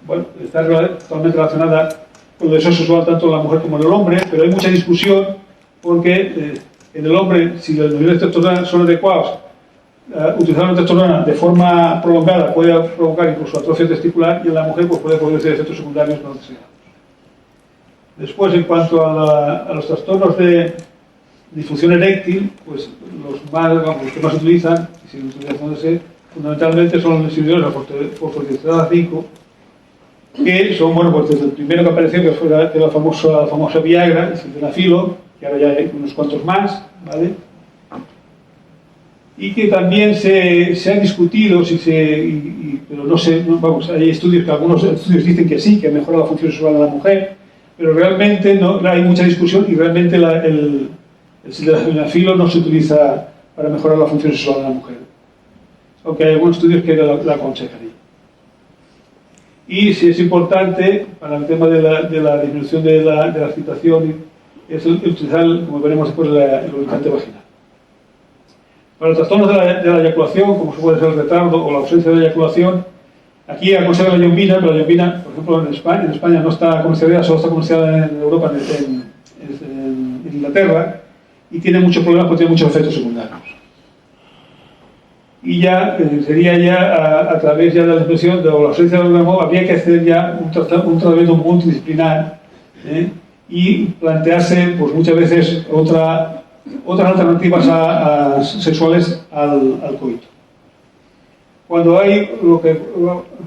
D: bueno, está totalmente relacionada con el deseo sexual tanto en la mujer como en el hombre, pero hay mucha discusión porque en el hombre, si los niveles de testosterona son adecuados, utilizar la testosterona de forma prolongada puede provocar incluso atrofia testicular, y en la mujer pues, puede producir efectos secundarios no deseados. Después, en cuanto a los trastornos de disfunción eréctil, pues los que más se utilizan, y siguen utilizándose, fundamentalmente son los inhibidores de fosfodiesterasa 5, que son, bueno, pues desde el primero que apareció, que fue la famosa Viagra, el sildenafilo, que ahora ya hay unos cuantos más, ¿vale? Y que también se ha discutido, pero no sé, vamos, hay estudios que algunos estudios dicen que sí, que mejora la función sexual de la mujer, pero realmente no hay mucha discusión, y realmente el sildenafilo no se utiliza para mejorar la función sexual de la mujer, aunque hay algunos estudios que la aconsejarían. Y si es importante para el tema de la disminución de la excitación, es utilizar, como veremos después, el lubricante vaginal. Para los trastornos de la eyaculación, como puede ser el retardo o la ausencia de eyaculación, aquí aconseja la yombina, pero la yombina, por ejemplo, en España no está comercializada, solo está comercializada en Europa, en Inglaterra, y tiene muchos problemas porque tiene muchos efectos secundarios. Y ya sería ya a través ya de la depresión o la ausencia de orgasmo, habría que hacer ya un tratamiento multidisciplinar, y plantearse pues muchas veces otras alternativas sexuales al coito. Cuando hay lo que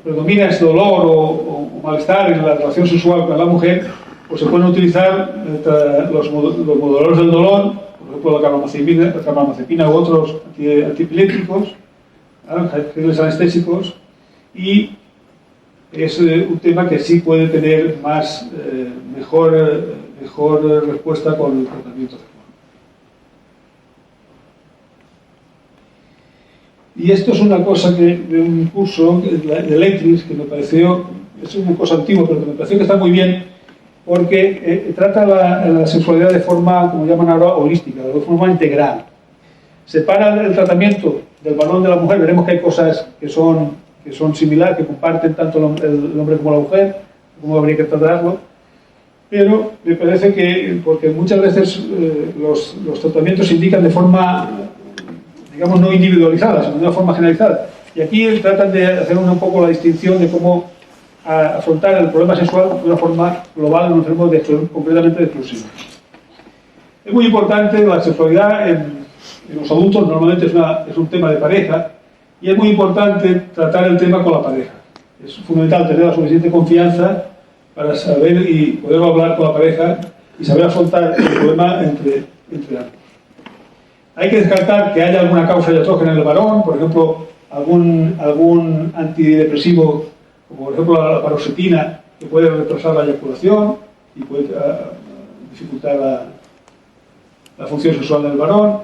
D: predomina es dolor o malestar en la relación sexual con la mujer, pues se pueden utilizar los moduladores del dolor, por ejemplo la carbamazepina u otros antiepilépticos, geles anestésicos, y es un tema que sí puede tener mejor respuesta con el tratamiento sexual. Y esto es una cosa de un curso de Electris que me pareció, es una cosa antigua, pero que me pareció que está muy bien, porque trata la sexualidad de forma, como llaman ahora, holística, de forma integral. Separa el tratamiento del varón de la mujer, veremos que hay cosas que son similares, que comparten tanto el hombre como la mujer, cómo habría que tratarlo, pero me parece que, porque muchas veces los tratamientos se indican de forma, digamos, no individualizada, sino de una forma generalizada, y aquí tratan de hacer un poco la distinción de cómo afrontar el problema sexual de una forma global en un enfermo completamente exclusivo. Es muy importante la sexualidad en los adultos, normalmente es un tema de pareja, y es muy importante tratar el tema con la pareja. Es fundamental tener la suficiente confianza para saber y poder hablar con la pareja y saber afrontar el problema entre ambos. Hay que descartar que haya alguna causa iatrogena en el varón, por ejemplo, algún antidepresivo, como por ejemplo la paroxetina, que puede retrasar la eyaculación y puede dificultar la función sexual del varón.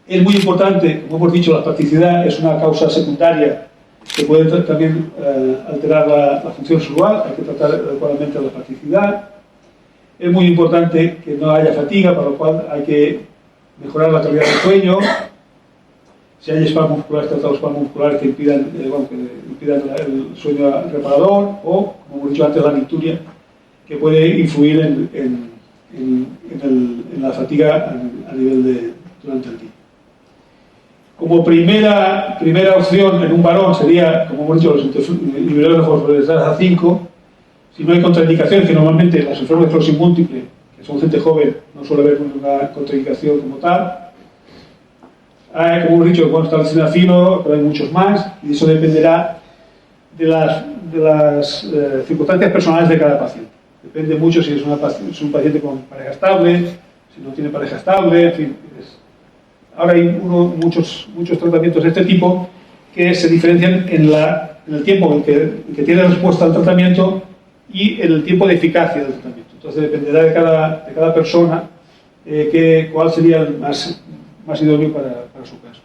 D: Es muy importante, como hemos dicho, la plasticidad es una causa secundaria que puede también alterar la función sexual, hay que tratar adecuadamente la plasticidad. Es muy importante que no haya fatiga, para lo cual hay que mejorar la calidad del sueño. Si hay espasmos musculares, tratar los espasmos musculares que impidan el sueño reparador, o, como hemos dicho antes, la nicturia, que puede influir en la fatiga a nivel durante el día. Como primera opción en un varón sería, como hemos dicho, los inhibidores de fosforilaasa 5. Si no hay contraindicaciones, que normalmente las enfermedades de esclerosis múltiple, que son gente joven, no suele haber ninguna contraindicación como tal. Como hemos dicho, está el sildenafilo, pero hay muchos más, y eso dependerá de las circunstancias personales de cada paciente. Depende mucho si es un paciente con pareja estable, si no tiene pareja estable, en fin. Ahora hay muchos tratamientos de este tipo que se diferencian en el tiempo en que tiene respuesta al tratamiento y en el tiempo de eficacia del tratamiento. Entonces dependerá de cada persona cuál sería el más idóneo para su caso.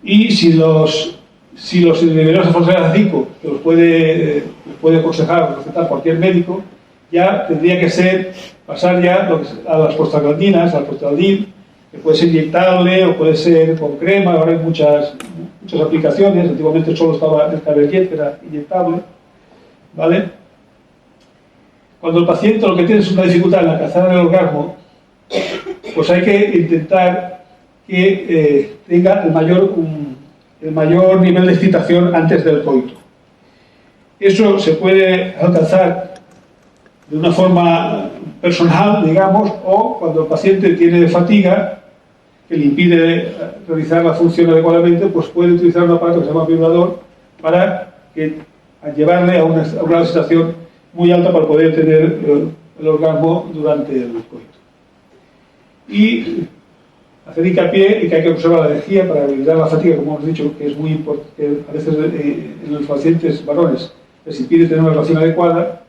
D: Y si los inhibidores de fosforilaasa 5, que los puede aconsejar o recetar cualquier médico, ya tendría que pasar ya a las prostaglandinas, al prostaglandin, que puede ser inyectable o puede ser con crema. Ahora hay muchas aplicaciones. Antiguamente solo estaba el Caberget, que era inyectable, ¿vale? Cuando el paciente lo que tiene es una dificultad en alcanzar el orgasmo, pues hay que intentar que tenga el mayor nivel de excitación antes del coito. Eso se puede alcanzar de una forma personal, digamos, o cuando el paciente tiene fatiga que le impide realizar la función adecuadamente, pues puede utilizar un aparato que se llama vibrador para llevarle a una excitación muy alta para poder tener el orgasmo durante el coito. Y hacer hincapié en que hay que observar la energía para evitar la fatiga, como hemos dicho, que es muy importante, que a veces en los pacientes varones les impide tener una relación adecuada.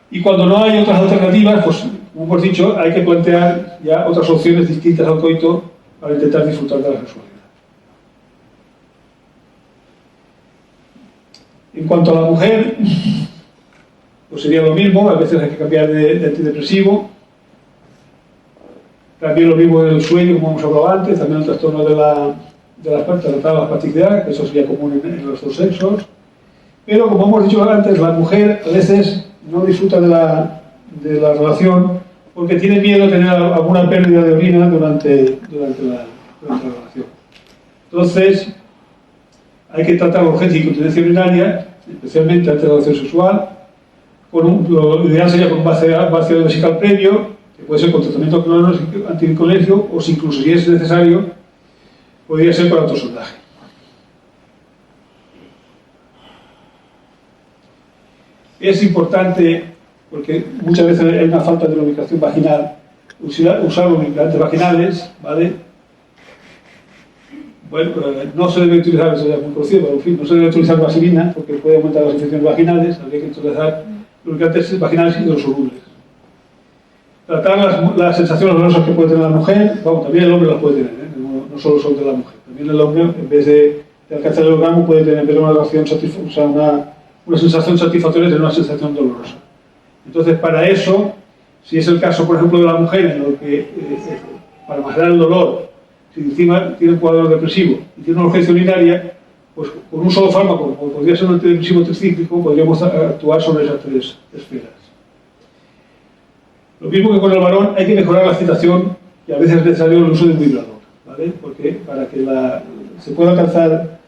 D: Y cuando no hay otras alternativas, pues, como hemos dicho, hay que plantear ya otras opciones distintas al coito para intentar disfrutar de la sexualidad. En cuanto a la mujer, pues sería lo mismo, a veces hay que cambiar de antidepresivo. También lo mismo del sueño, como hemos hablado antes, también el trastorno de la plasticidad, que eso sería común en los dos sexos. Pero, como hemos dicho antes, la mujer a veces no disfruta de la relación porque tiene miedo a tener alguna pérdida de orina durante la relación. Entonces, hay que tratar la urgencia y continencia urinaria, especialmente antes de la relación sexual. Lo ideal sería con un vaciado vesical previo, que puede ser con tratamiento anticolegio, o si incluso si es necesario, podría ser con autosondaje. Es importante, porque muchas veces hay una falta de lubricación vaginal, usar lubricantes vaginales, ¿vale? Bueno, no se debe utilizar, eso ya es muy conocido, pero en fin, no se debe utilizar vaselina porque puede aumentar las infecciones vaginales. Habría que utilizar lubricantes vaginales hidrosolubles. Tratar las sensaciones dolorosas que puede tener la mujer, vamos, también el hombre las puede tener, no solo son de la mujer. También el hombre, en vez de alcanzar el orgasmo, puede tener en vez de una relación una sensación satisfactoria, tener una sensación dolorosa. Entonces, para eso, si es el caso, por ejemplo, de la mujer, en lo que para mejorar el dolor, si encima tiene un cuadro depresivo y tiene una urgencia urinaria, pues con un solo fármaco, como podría ser un antidepresivo tricíclico, podríamos actuar sobre esas tres esferas. Lo mismo que con el varón, hay que mejorar la excitación y a veces es necesario el uso de un vibrador, ¿vale? Porque para que se pueda alcanzar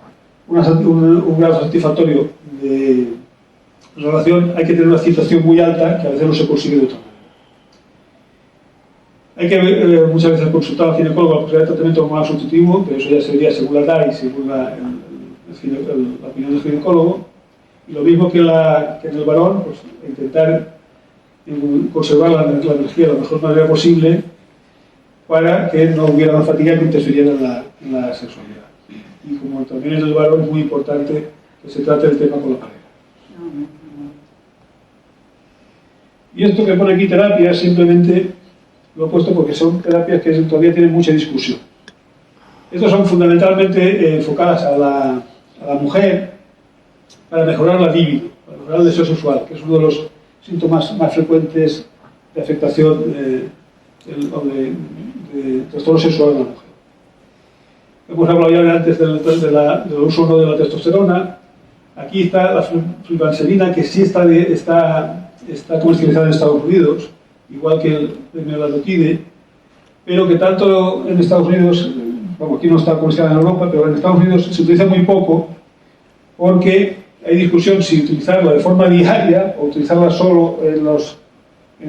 D: un grado satisfactorio de En relación, hay que tener una excitación muy alta que a veces no se consigue de otra manera. Hay que muchas veces consultar al ginecólogo la posibilidad de tratamiento hormonal sustitutivo, pero eso ya sería según la edad y según la opinión del ginecólogo. Y lo mismo que en el varón, pues intentar conservar la energía de la mejor manera posible para que no hubiera una fatiga que interfiriera en la sexualidad. Y como también en el varón es muy importante que se trate el tema con la pareja. Y esto que pone aquí terapia simplemente lo he puesto porque son terapias que todavía tienen mucha discusión. Estas son fundamentalmente enfocadas a la mujer para mejorar la libido, para mejorar el deseo sexual, que es uno de los síntomas más frecuentes de afectación de trastorno sexual en la mujer. Hemos hablado ya antes del uso o no de la testosterona. Aquí está la flibanserina, que sí está comercializada en Estados Unidos, igual que el melalotide, pero que tanto en Estados Unidos, aquí no está comercializada en Europa, pero en Estados Unidos se utiliza muy poco porque hay discusión si utilizarla de forma diaria o utilizarla solo en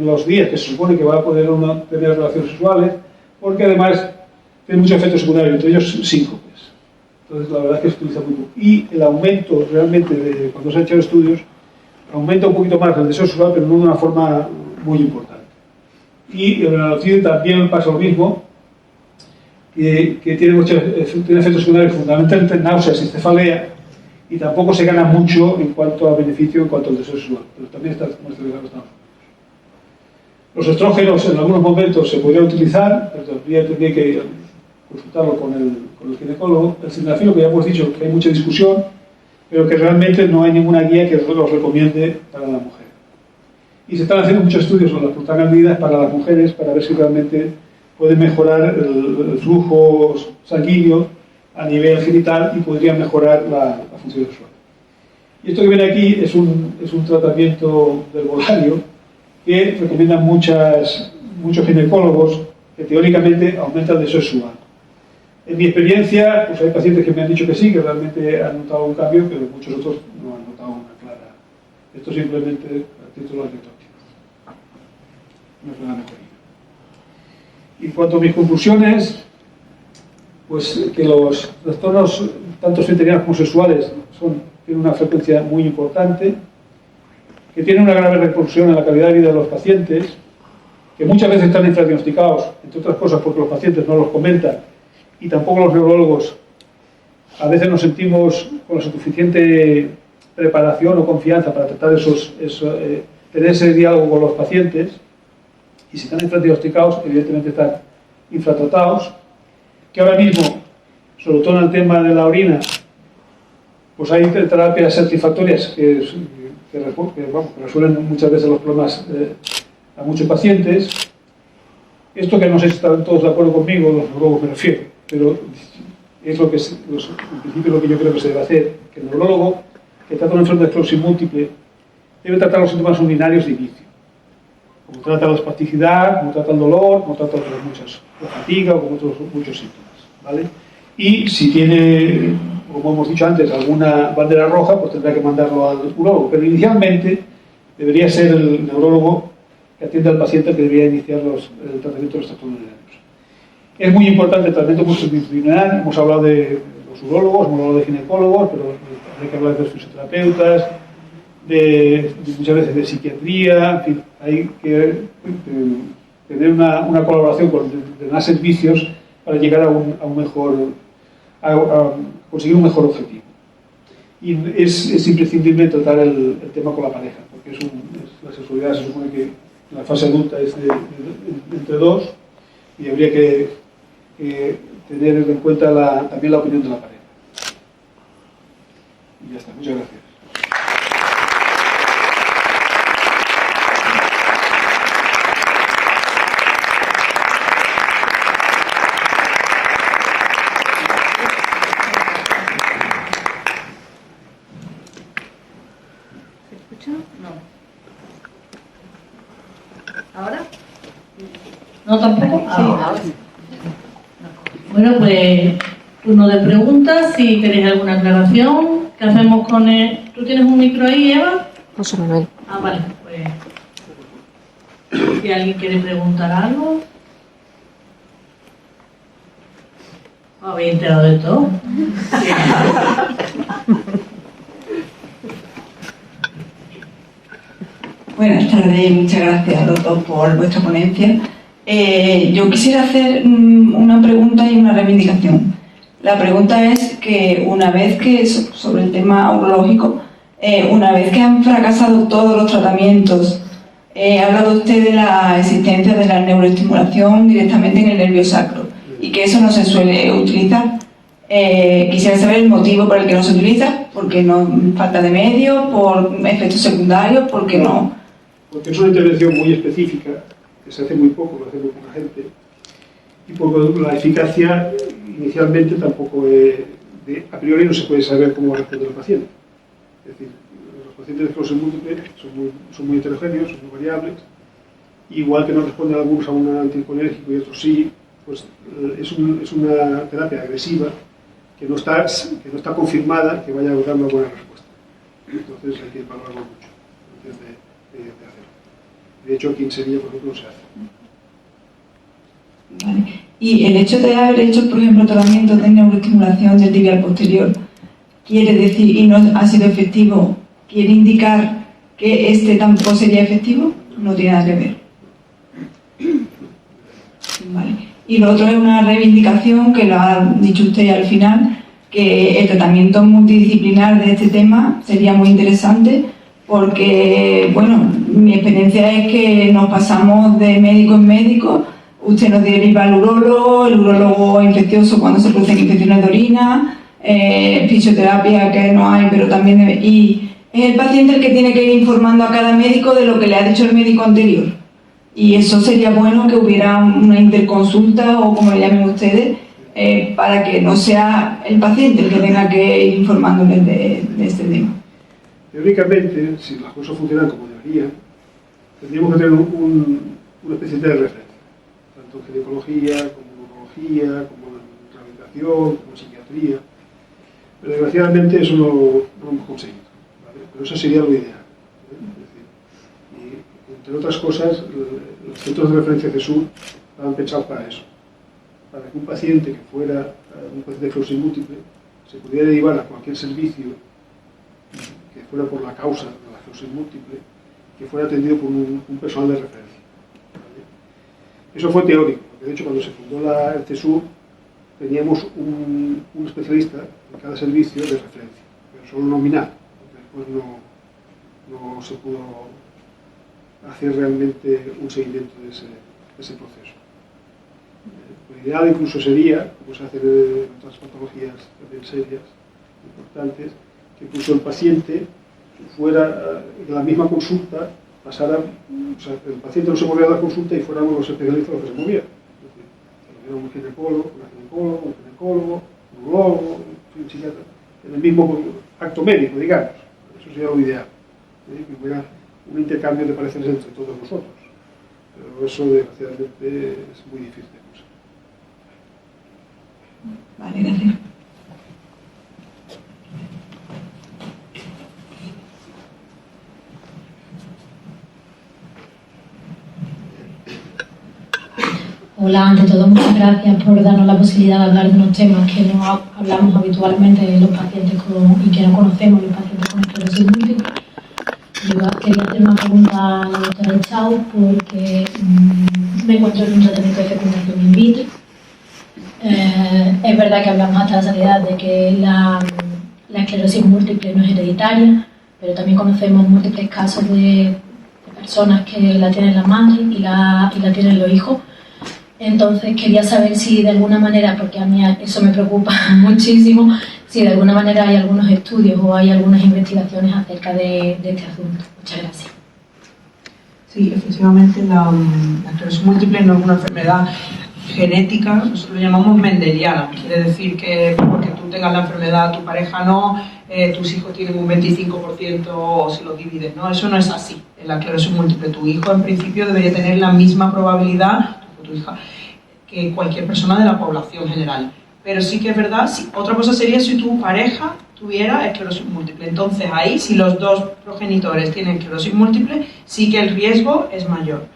D: los días que se supone que va a poder uno tener relaciones sexuales, porque además tiene muchos efectos secundarios, entre ellos síncopes. Entonces la verdad es que se utiliza muy poco. Y el aumento realmente, cuando se han hecho estudios, aumenta un poquito más el deseo sexual, pero no de una forma muy importante. Y el melalotide también pasa lo mismo, que tiene efectos secundarios, fundamentalmente náuseas y cefalea, y tampoco se gana mucho en cuanto a beneficio, en cuanto al deseo sexual, pero también está comercializado en Estados Unidos. Los estrógenos en algunos momentos se podrían utilizar, pero tendría que consultarlo con el ginecólogo. El sildenafil, que ya hemos dicho que hay mucha discusión, pero que realmente no hay ninguna guía que los recomiende para la mujer. Y se están haciendo muchos estudios sobre las prostaglandinas para las mujeres para ver si realmente pueden mejorar el flujo sanguíneo a nivel genital y podrían mejorar la función sexual. Y esto que viene aquí es un tratamiento del Volario que recomiendan muchos ginecólogos, que teóricamente aumenta el deseo sexual. En mi experiencia, pues hay pacientes que me han dicho que sí, que realmente han notado un cambio, pero muchos otros no han notado una clara. Esto simplemente a título anecdótico. No es una mejoría. Y en cuanto a mis conclusiones, pues que los trastornos, tanto esfínterianos como sexuales, tienen una frecuencia muy importante, que tienen una grave repercusión en la calidad de vida de los pacientes, que muchas veces están infradiagnosticados, entre otras cosas porque los pacientes no los comentan, y tampoco los neurólogos a veces nos sentimos con la suficiente preparación o confianza para tratar tener ese diálogo con los pacientes, y si están infradiagnosticados, evidentemente están infratratados, que ahora mismo, sobre todo en el tema de la orina, pues hay terapias satisfactorias que resuelven muchas veces los problemas a muchos pacientes. Esto que no sé si están todos de acuerdo conmigo, los neurólogos me refiero, pero es en principio lo que yo creo que se debe hacer, que el neurólogo que trata una enfermedad de esclerosis múltiple debe tratar los síntomas urinarios de inicio, como trata la espasticidad, como trata el dolor, como trata la fatiga o como otros muchos síntomas, ¿vale? Y si tiene, como hemos dicho antes, alguna bandera roja, pues tendrá que mandarlo al urólogo, pero inicialmente debería ser el neurólogo que atiende al paciente que debería iniciar el tratamiento de los trastornos urinarios. Es muy importante el tratamiento multidisciplinar. Hemos hablado de los urólogos, hemos hablado de ginecólogos, pero hay que hablar de los fisioterapeutas, muchas veces de psiquiatría, en fin, hay que tener una colaboración con demás servicios para llegar a conseguir un mejor objetivo. Y es imprescindible tratar el tema con la pareja, porque la sexualidad se supone que en la fase adulta es entre dos, y habría que tener en cuenta también la opinión de la pareja. Y ya está, muchas gracias.
B: ¿Ahora?
A: ¿No tampoco?
B: Sí, ahora sí.
A: Bueno, pues turno de preguntas, si tenéis alguna aclaración. ¿Qué hacemos con el...? ¿Tú tienes un micro ahí, Eva?
B: José Manuel.
A: Ah, vale, pues si alguien quiere preguntar algo. Habéis enterado de todo.
E: Buenas tardes, muchas gracias a los dos por vuestra ponencia. Yo quisiera hacer una pregunta y una reivindicación. La pregunta es que una vez que, sobre el tema urológico, una vez que han fracasado todos los tratamientos, ha hablado usted de la existencia de la neuroestimulación directamente en el nervio sacro y que eso no se suele utilizar. Quisiera saber el motivo por el que no se utiliza, porque no falta de medios, por efectos secundarios, porque no.
D: Porque es una intervención muy específica, que se hace muy poco, lo hace muy poca gente, y porque la eficacia inicialmente tampoco, a priori no se puede saber cómo va a responder el paciente. Es decir, los pacientes de esclerosis múltiple son muy heterogéneos, son muy variables, igual que no responden algunos a un anticolinérgico y otros sí, pues es una terapia agresiva que no está confirmada que vaya a dar una buena respuesta. Entonces hay que valorarlo mucho antes de hacerlo. De hecho, aquí en Sevilla, por ejemplo, no se hace.
E: Vale. Y el hecho de haber hecho, por ejemplo, tratamientos de neuroestimulación del tibial posterior, quiere decir, y no ha sido efectivo, quiere indicar que este tampoco sería efectivo, no tiene nada que ver. Vale. Y lo otro es una reivindicación que lo ha dicho usted al final, que el tratamiento multidisciplinar de este tema sería muy interesante porque, bueno, mi experiencia es que nos pasamos de médico en médico, usted nos deriva al urólogo, el urólogo infeccioso cuando se producen infecciones de orina, fisioterapia que no hay, pero también... Y es el paciente el que tiene que ir informando a cada médico de lo que le ha dicho el médico anterior. Y eso sería bueno que hubiera una interconsulta o como le llamen ustedes, para que no sea el paciente el que tenga que ir informándole de este tema.
D: Teóricamente, si las cosas funcionan como deberían, tendríamos que tener una especie de referencia, tanto en ginecología, como en urología, como en rehabilitación, como en psiquiatría. Pero desgraciadamente eso no lo hemos conseguido, ¿vale? Pero eso sería lo ideal. Entre otras cosas, los centros de referencia de CESUR estaban pensados para eso, para que un paciente que fuera un paciente de esclerosis múltiple se pudiera derivar a cualquier servicio que fuera por la causa de la esclerosis múltiple, que fuera atendido por un personal de referencia. ¿Vale? Eso fue teórico, porque de hecho cuando se fundó el CESUR teníamos un especialista en cada servicio de referencia, pero solo nominal, porque después no se pudo hacer realmente un seguimiento de ese proceso. Lo ideal incluso sería, como se hace en otras patologías también serias, importantes, que incluso el paciente fuera en la misma consulta, pasara, o sea, el paciente no se movía a la consulta y fuéramos los especialistas los que se movieran. Es decir, que hubiera un ginecólogo, un urologo, un psiquiatra, en el mismo acto médico, digamos. Eso sería lo ideal. Que hubiera un intercambio de pareceres entre todos nosotros. Pero eso, desgraciadamente, es muy difícil de conseguir.
E: Vale, gracias.
F: Hola, ante todo muchas gracias por darnos la posibilidad de hablar de unos temas que no hablamos habitualmente los pacientes y que no conocemos los pacientes con esclerosis múltiple. Yo quería hacer una pregunta a la doctora Chau porque me encuentro en un tratamiento de fecundación in vitro. Es verdad que hablamos hasta la saciedad de que la esclerosis múltiple no es hereditaria, pero también conocemos múltiples casos de personas que la tienen las madres y la tienen los hijos. Entonces quería saber si de alguna manera, porque a mí eso me preocupa muchísimo, si de alguna manera hay algunos estudios o hay algunas investigaciones acerca de este asunto. Muchas gracias.
C: Sí, efectivamente la esclerosis múltiple no es una enfermedad genética, nosotros lo llamamos mendeliana, quiere decir que porque tú tengas la enfermedad, tu pareja no, tus hijos tienen un 25% o si los divides, no, eso no es así. En la esclerosis múltiple tu hijo en principio debería tener la misma probabilidad, tu hija, que cualquier persona de la población general. Pero sí que es verdad, otra cosa sería si tu pareja tuviera esclerosis múltiple. Entonces ahí, si los dos progenitores tienen esclerosis múltiple, sí que el riesgo es mayor.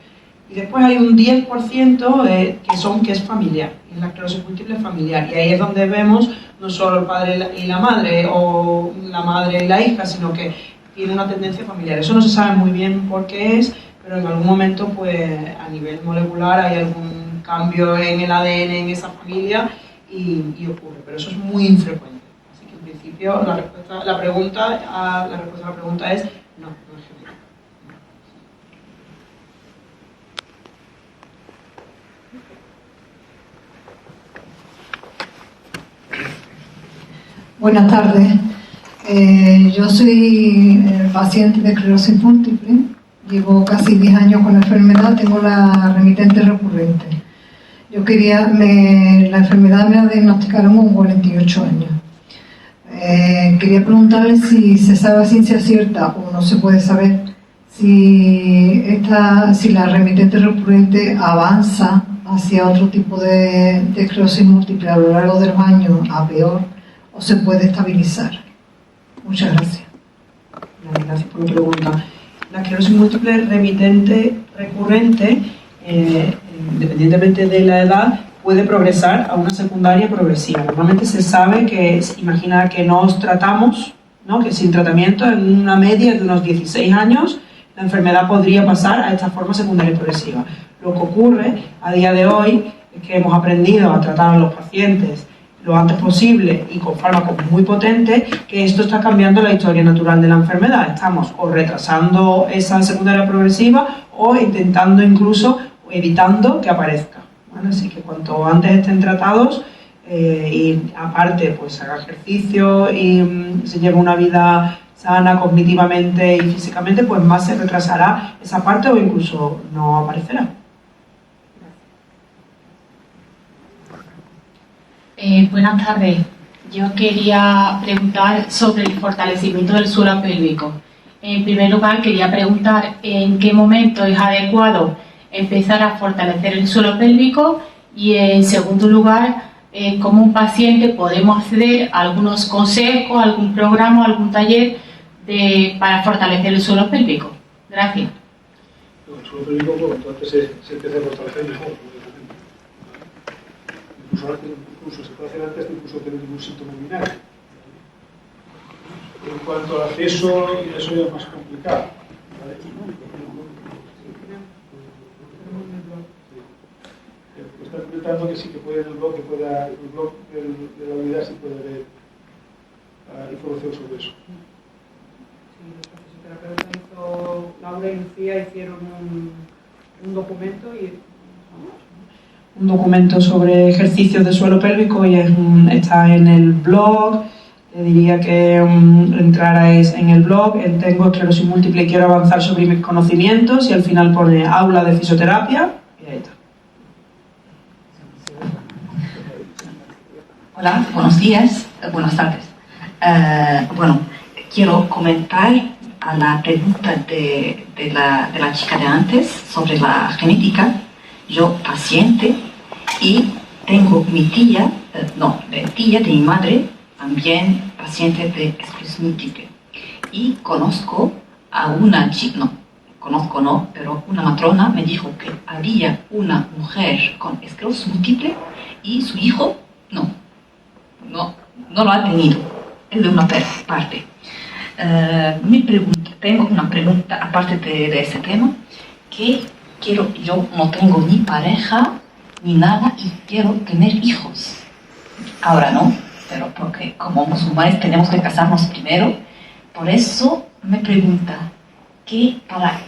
C: Y después hay un 10% que es familiar, y la esclerosis múltiple familiar. Y ahí es donde vemos no solo el padre y la madre, o la madre y la hija, sino que tiene una tendencia familiar. Eso no se sabe muy bien por qué es, pero en algún momento, pues a nivel molecular hay algún cambio en el ADN en esa familia y ocurre, pero eso es muy infrecuente. Así que en principio la respuesta a la pregunta es no, no es genético.
G: Buenas tardes. Yo soy paciente de esclerosis múltiple. Llevo casi 10 años con la enfermedad. Tengo la remitente recurrente. La enfermedad me la diagnosticaron con 48 años. Quería preguntarle si se sabe a ciencia cierta o no se puede saber si la remitente recurrente avanza hacia otro tipo de esclerosis múltiple a lo largo de los años a peor, o se puede estabilizar. Muchas gracias.
C: Gracias por la pregunta. La esclerosis múltiple remitente recurrente, independientemente de la edad, puede progresar a una secundaria progresiva. Normalmente se sabe que, imagina que nos tratamos, ¿no? Que sin tratamiento, en una media de unos 16 años, la enfermedad podría pasar a esta forma secundaria progresiva. Lo que ocurre a día de hoy es que hemos aprendido a tratar a los pacientes lo antes posible y con fármacos muy potentes, que esto está cambiando la historia natural de la enfermedad. Estamos o retrasando esa secundaria progresiva o intentando incluso evitando que aparezca. ¿Vale? Así que cuanto antes estén tratados y aparte pues haga ejercicio y se lleve una vida sana cognitivamente y físicamente, pues más se retrasará esa parte o incluso no aparecerá.
B: Buenas tardes. Yo quería preguntar sobre el fortalecimiento del suelo pélvico. En primer lugar, quería preguntar en qué momento es adecuado empezar a fortalecer el suelo pélvico y, en segundo lugar, cómo un paciente podemos acceder a algunos consejos, algún programa, algún taller para fortalecer el suelo pélvico. Gracias.
D: El suelo pélvico, cuanto antes se empieza a fortalecer mejor. Incluso se puede hacer antes de incluso tener ningún síntoma urinario. En cuanto al acceso, eso ya es más complicado. ¿Vale? Está comentando que sí que puede en el blog, de la unidad sí puede haber información sobre eso.
C: Sí, los fisioterapeutas Laura y Lucía hicieron un documento sobre ejercicios de suelo pélvico y está en el blog. Te diría que entrarais en el blog, tengo esclerosis múltiple y quiero avanzar sobre mis conocimientos, y al final pone aula de fisioterapia y ahí está.
H: Hola, buenos días, buenas tardes. Quiero comentar a la pregunta de la chica de antes sobre la genética. Yo, paciente, y tengo mi tía de mi madre, también paciente de esclerosis múltiple. Y conozco a una chica, pero una matrona me dijo que había una mujer con esclerosis múltiple y su hijo no lo ha tenido, es de una parte. Tengo una pregunta aparte de ese tema, que yo no tengo ni pareja ni nada y quiero tener hijos. Ahora no, pero porque como musulmanes tenemos que casarnos primero. Por eso me pregunta que para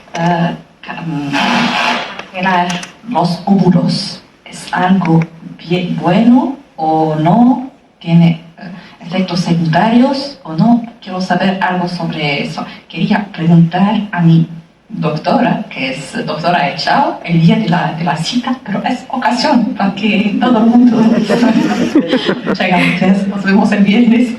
H: crear los óvulos es algo bien bueno o no, tiene efectos secundarios o no. Quiero saber algo sobre eso. Quería preguntar a mi doctora, que es doctora Echao, el día de la cita, pero es ocasión para que todo el mundo muchas gracias, nos vemos el viernes.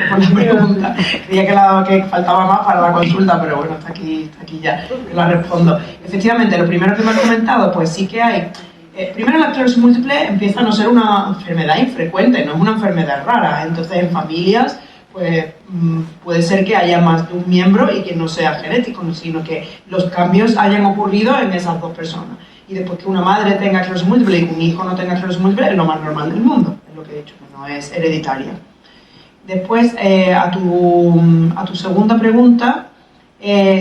C: por la pregunta. Creía que faltaba más para la consulta, pero bueno, está aquí ya, la respondo. Efectivamente, lo primero que me has comentado, pues sí que hay. Primero, la esclerosis múltiple empieza a no ser una enfermedad infrecuente, no es una enfermedad rara. Entonces, en familias, pues puede ser que haya más de un miembro y que no sea genético, sino que los cambios hayan ocurrido en esas dos personas. Y después que una madre tenga esclerosis múltiple y que un hijo no tenga esclerosis múltiple es lo más normal del mundo, es lo que he dicho, que no es hereditaria. Después, a tu segunda pregunta,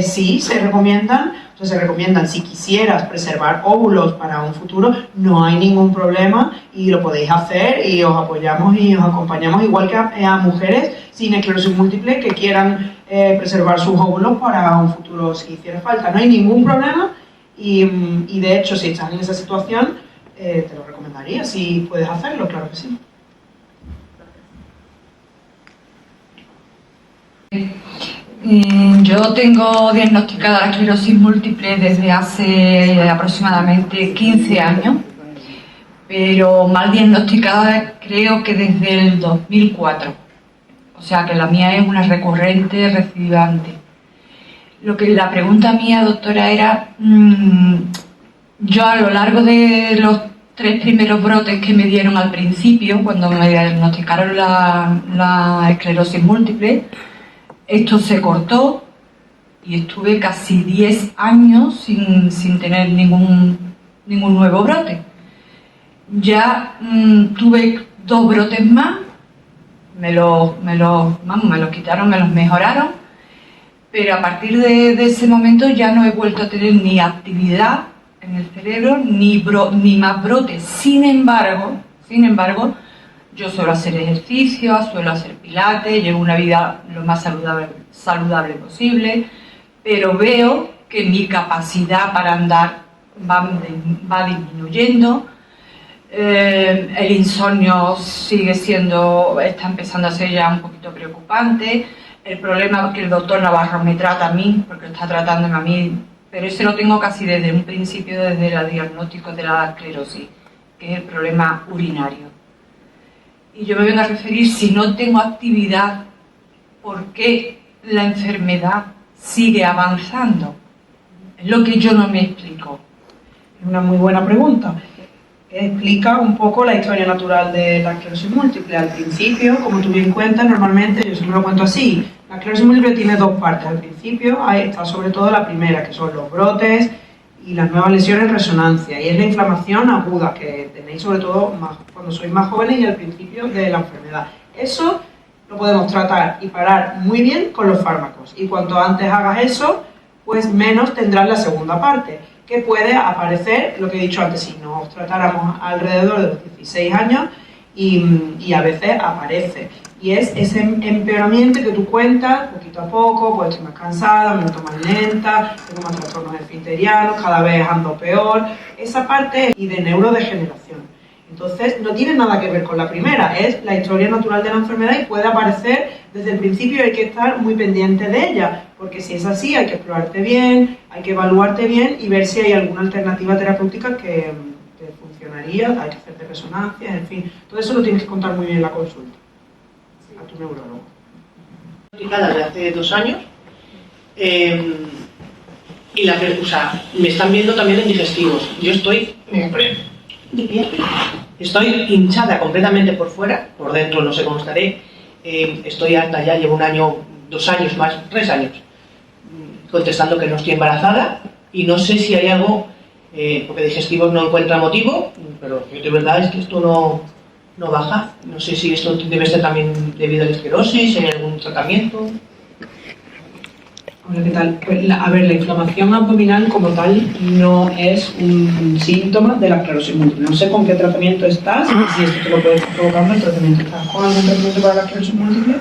C: sí, se recomiendan si quisieras preservar óvulos para un futuro, no hay ningún problema y lo podéis hacer y os apoyamos y os acompañamos, igual que a mujeres sin esclerosis múltiple que quieran preservar sus óvulos para un futuro si hiciera falta. No hay ningún problema y de hecho, si estás en esa situación, te lo recomendaría, si puedes hacerlo, claro que sí.
E: Yo tengo diagnosticada la esclerosis múltiple desde hace aproximadamente 15 años, pero mal diagnosticada creo que desde el 2004. O sea que la mía es una recurrente recidivante. La pregunta mía, doctora, era, yo a lo largo de los 3 primeros brotes que me dieron al principio, cuando me diagnosticaron la esclerosis múltiple, esto se cortó y estuve casi 10 años sin tener ningún nuevo brote. Ya tuve 2 brotes más, me los quitaron, me los mejoraron, pero a partir de ese momento ya no he vuelto a tener ni actividad en el cerebro, ni más brotes. Sin embargo, yo suelo hacer ejercicio, suelo hacer pilates, llevo una vida lo más saludable posible, pero veo que mi capacidad para andar va disminuyendo, el insomnio está empezando a ser ya un poquito preocupante, el problema que el doctor Navarro me trata a mí, porque está tratándome a mí, pero ese lo tengo casi desde un principio, desde el diagnóstico de la esclerosis, que es el problema urinario. Y yo me vengo a referir, si no tengo actividad, ¿por qué la enfermedad sigue avanzando? Es lo que yo no me explico.
C: Es una muy buena pregunta. Explica un poco la historia natural de la esclerosis múltiple. Al principio, como tú bien cuentas, normalmente, yo siempre lo cuento así, la esclerosis múltiple tiene 2 partes. Al principio está sobre todo la primera, que son los brotes y las nuevas lesiones en resonancia, y es la inflamación aguda que tenéis sobre todo cuando sois más jóvenes y al principio de la enfermedad. Eso lo podemos tratar y parar muy bien con los fármacos, y cuanto antes hagas eso, pues menos tendrás la segunda parte, que puede aparecer, lo que he dicho antes, si nos tratáramos alrededor de los 16 años y a veces aparece. Y es ese empeoramiento que tú cuentas poquito a poco, pues estoy más cansada, me noto más lenta, tengo más trastornos esfinterianos, cada vez ando peor, esa parte y de neurodegeneración. Entonces no tiene nada que ver con la primera, es la historia natural de la enfermedad y puede aparecer desde el principio, hay que estar muy pendiente de ella, porque si es así hay que explorarte bien, hay que evaluarte bien y ver si hay alguna alternativa terapéutica que funcionaría, hay que hacerte resonancias, en fin, todo eso lo tienes que contar muy bien en la consulta a tu neurólogo.
I: De hace 2 años y me están viendo también en digestivos. Yo estoy hinchada completamente por fuera, por dentro no sé cómo estaré, estoy harta ya, llevo 1 año, 2 años más, 3 años contestando que no estoy embarazada y no sé si hay algo, porque digestivos no encuentra motivo, pero de verdad es que esto no baja. No sé si esto debe ser también debido a la esclerosis, ¿hay algún tratamiento?
C: Hola, ¿qué tal? Pues la inflamación abdominal como tal no es un síntoma de la esclerosis múltiple. No sé con qué tratamiento estás, si esto te lo puede estar provocando el tratamiento. ¿Estás con algún tratamiento para la esclerosis múltiple?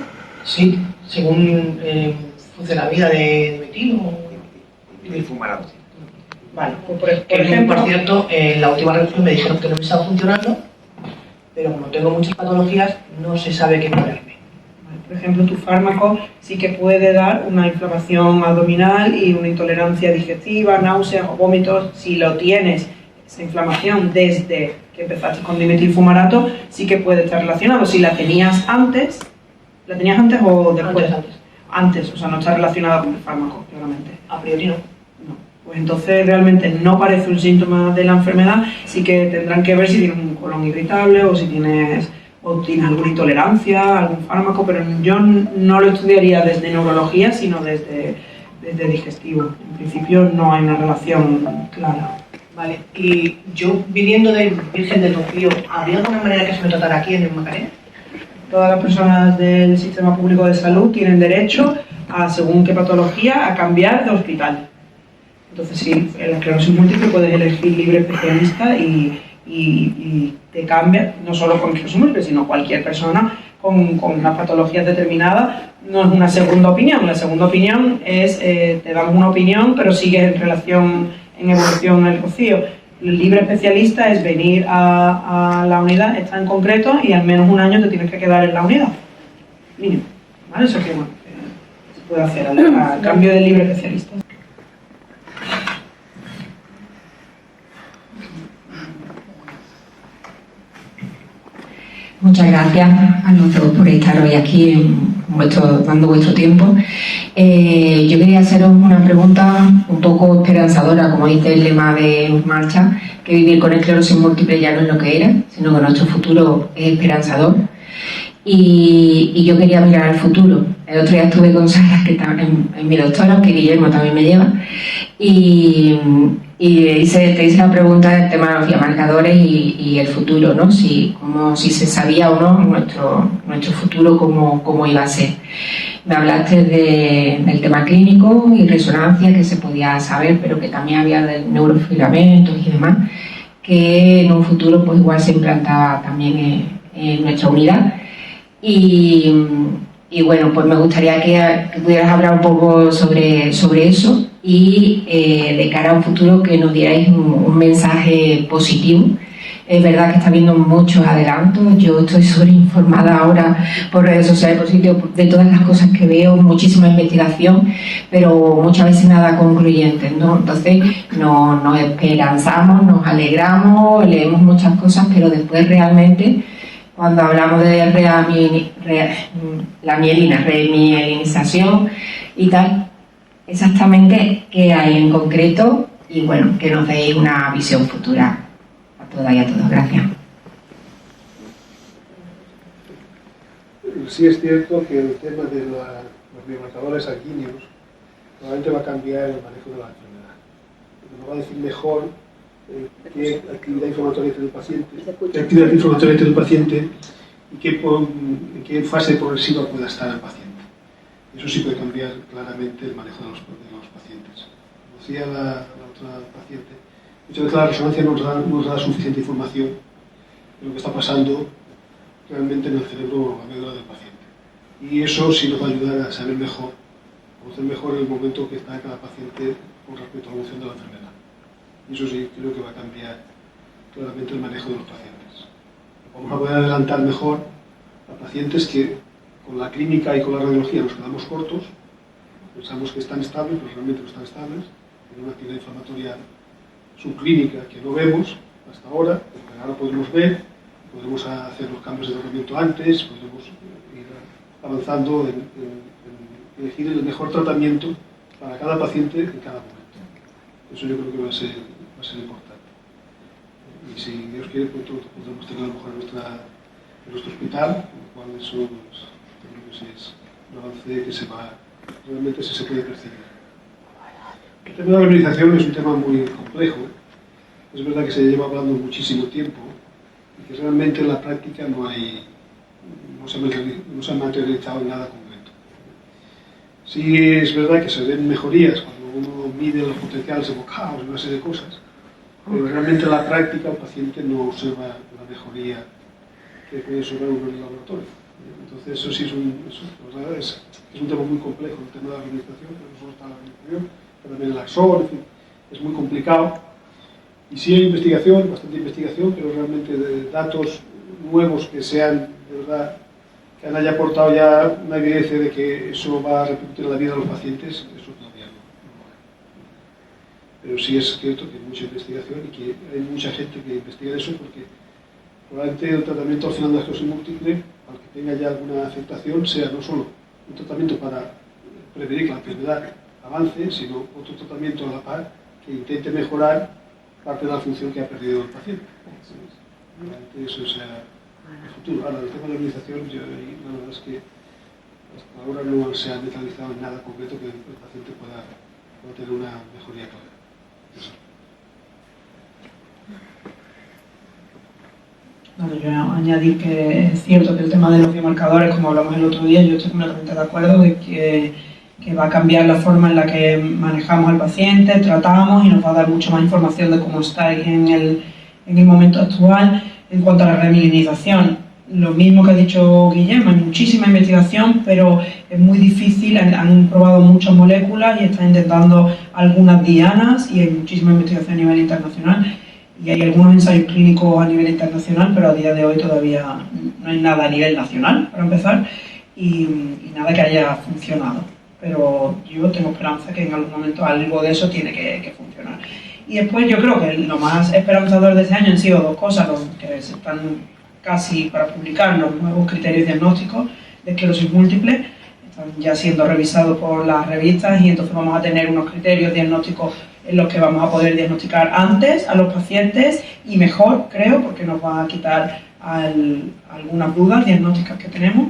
I: Sí, según funciona la vida de metilo y del fumarato.
C: Vale, pues por ejemplo...
I: Por cierto, en la última revisión me dijeron que no me estaba funcionando, pero como tengo muchas patologías, no se sabe qué ponerme.
C: Por ejemplo, tu fármaco sí que puede dar una inflamación abdominal y una intolerancia digestiva, náuseas o vómitos. Si lo tienes, esa inflamación desde que empezaste con dimetilfumarato, sí que puede estar relacionado. Si la tenías antes, ¿La tenías antes o después?
I: Antes.
C: Antes, o sea, no está relacionada con el fármaco, claramente.
I: A priori no.
C: No. Pues entonces realmente no parece un síntoma de la enfermedad, sí que tendrán que ver si tienes un colon irritable o si tienes alguna intolerancia, algún fármaco, pero yo no lo estudiaría desde neurología, sino desde digestivo. En principio no hay una relación clara.
I: Vale, y yo viniendo de Virgen del Rocío, ¿habría alguna manera que se me tratara aquí en el Macarena?
C: Todas las personas del sistema público de salud tienen derecho a, según qué patología, a cambiar de hospital. Entonces, sí, en la esclerosis múltiple puedes elegir libre especialista y te cambia, no solo con esclerosis múltiple, sino cualquier persona con unas patologías determinadas. No es una segunda opinión, la segunda opinión es, te damos una opinión, pero sigues en evolución en el Rocío. El libre especialista es venir a la unidad, está en concreto, y al menos un año te tienes que quedar en la unidad. Mínimo. ¿Vale? Eso que, bueno, se puede hacer al cambio de libre especialista.
J: Muchas gracias a los dos por estar hoy aquí dando vuestro tiempo. Yo quería haceros una pregunta un poco esperanzadora, como dice el lema de Marcha, que vivir con esclerosis múltiple ya no es lo que era, sino que nuestro futuro es esperanzador. Y yo quería mirar al futuro. El otro día estuve con Sara, que está en mi doctora, que Guillermo también me lleva, y te hice la pregunta del tema de los biomarcadores y el futuro, ¿no? Si se sabía o no nuestro futuro cómo iba a ser. Me hablaste del tema clínico y resonancia, que se podía saber, pero que también había de neurofilamentos y demás, que en un futuro pues igual se implantaba también en nuestra unidad. Y bueno, pues me gustaría que pudieras hablar un poco sobre eso y de cara a un futuro que nos dierais un mensaje positivo. Es verdad que está habiendo muchos adelantos, yo estoy sobreinformada ahora por redes sociales, por sitios, de todas las cosas que veo, muchísima investigación, pero muchas veces nada concluyente, ¿no? Entonces nos esperanzamos, nos alegramos, leemos muchas cosas, pero después realmente, cuando hablamos de la remielinización y tal, exactamente qué hay en concreto, y bueno, que nos deis una visión futura a todas y a todos. Gracias.
D: Sí es cierto que el tema de los biomarcadores sanguíneos probablemente va a cambiar el manejo de la enfermedad. Nos va a decir mejor qué actividad inflamatoria tiene el paciente, y en qué fase progresiva pueda estar el paciente. Eso sí puede cambiar claramente el manejo de los pacientes. Como decía la otra paciente, muchas veces la resonancia nos da suficiente información de lo que está pasando realmente en el cerebro o la médula del paciente. Y eso sí nos va a ayudar a saber mejor, conocer mejor el momento que está cada paciente con respecto a la evolución de la enfermedad. Y eso sí creo que va a cambiar claramente el manejo de los pacientes. Vamos a poder adelantar mejor a pacientes que con la clínica y con la radiología nos quedamos cortos, pensamos que están estables, pero realmente no están estables, tienen una actividad inflamatoria subclínica que no vemos hasta ahora, pero ahora podemos ver, podremos hacer los cambios de tratamiento antes, podemos ir avanzando en elegir el mejor tratamiento para cada paciente en cada momento. Eso yo creo que va a ser importante. Y si Dios quiere, pues podremos tener a lo mejor en nuestro hospital, con lo cual eso creo que sí es un avance que realmente se puede percibir. El tema de la organización es un tema muy complejo. Es verdad que se lleva hablando muchísimo tiempo y que realmente en la práctica no se ha materializado en nada concreto. Sí es verdad que se ven mejorías cuando uno mide los potenciales evocados y una serie de cosas, pero realmente en la práctica el paciente no observa la mejoría que puede observar uno en el laboratorio. Entonces eso sí es un tema muy complejo, el tema de la administración, pero no solo está la administración, pero también el AXOR, en fin, es muy complicado. Y sí hay investigación, bastante investigación, pero realmente de datos nuevos que sean, de verdad, que haya aportado ya una evidencia de que eso va a repercutir en la vida de los pacientes, eso todavía no hay. Pero sí es cierto que hay mucha investigación y que hay mucha gente que investiga eso porque probablemente el tratamiento al final de la esclerosis múltiple, al que tenga ya alguna afectación, sea no solo un tratamiento para prevenir que la enfermedad avance, sino otro tratamiento a la par que intente mejorar parte de la función que ha perdido el paciente. Probablemente eso sea el futuro. Ahora, el tema de la organización, la verdad es que hasta ahora no se ha metalizado en nada concreto que el paciente pueda tener una mejoría clara. Eso.
C: Bueno, yo añadir que es cierto que el tema de los biomarcadores, como hablamos el otro día, yo estoy completamente de acuerdo de que va a cambiar la forma en la que manejamos al paciente, tratamos y nos va a dar mucho más información de cómo está en el momento actual. En cuanto a la remilinización, lo mismo que ha dicho Guillermo, hay muchísima investigación, pero es muy difícil, han probado muchas moléculas y están intentando algunas dianas y hay muchísima investigación a nivel internacional. Y hay algunos ensayos clínicos a nivel internacional, pero a día de hoy todavía no hay nada a nivel nacional, para empezar, y nada que haya funcionado. Pero yo tengo esperanza que en algún momento algo de eso tiene que funcionar. Y después yo creo que lo más esperanzador de este año han sido dos cosas, los que se están casi para publicar los nuevos criterios diagnósticos de esclerosis múltiple, están ya siendo revisados por las revistas y entonces vamos a tener unos criterios diagnósticos en los que vamos a poder diagnosticar antes a los pacientes y mejor, creo, porque nos va a quitar algunas dudas diagnósticas que tenemos.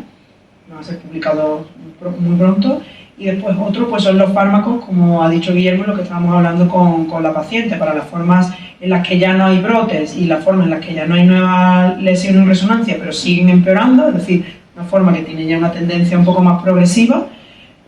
C: Van a ser publicados muy pronto. Y después otro pues son los fármacos, como ha dicho Guillermo, lo que estábamos hablando con la paciente, para las formas en las que ya no hay brotes y las formas en las que ya no hay nueva lesión en resonancia, pero siguen empeorando, es decir, una forma que tiene ya una tendencia un poco más progresiva,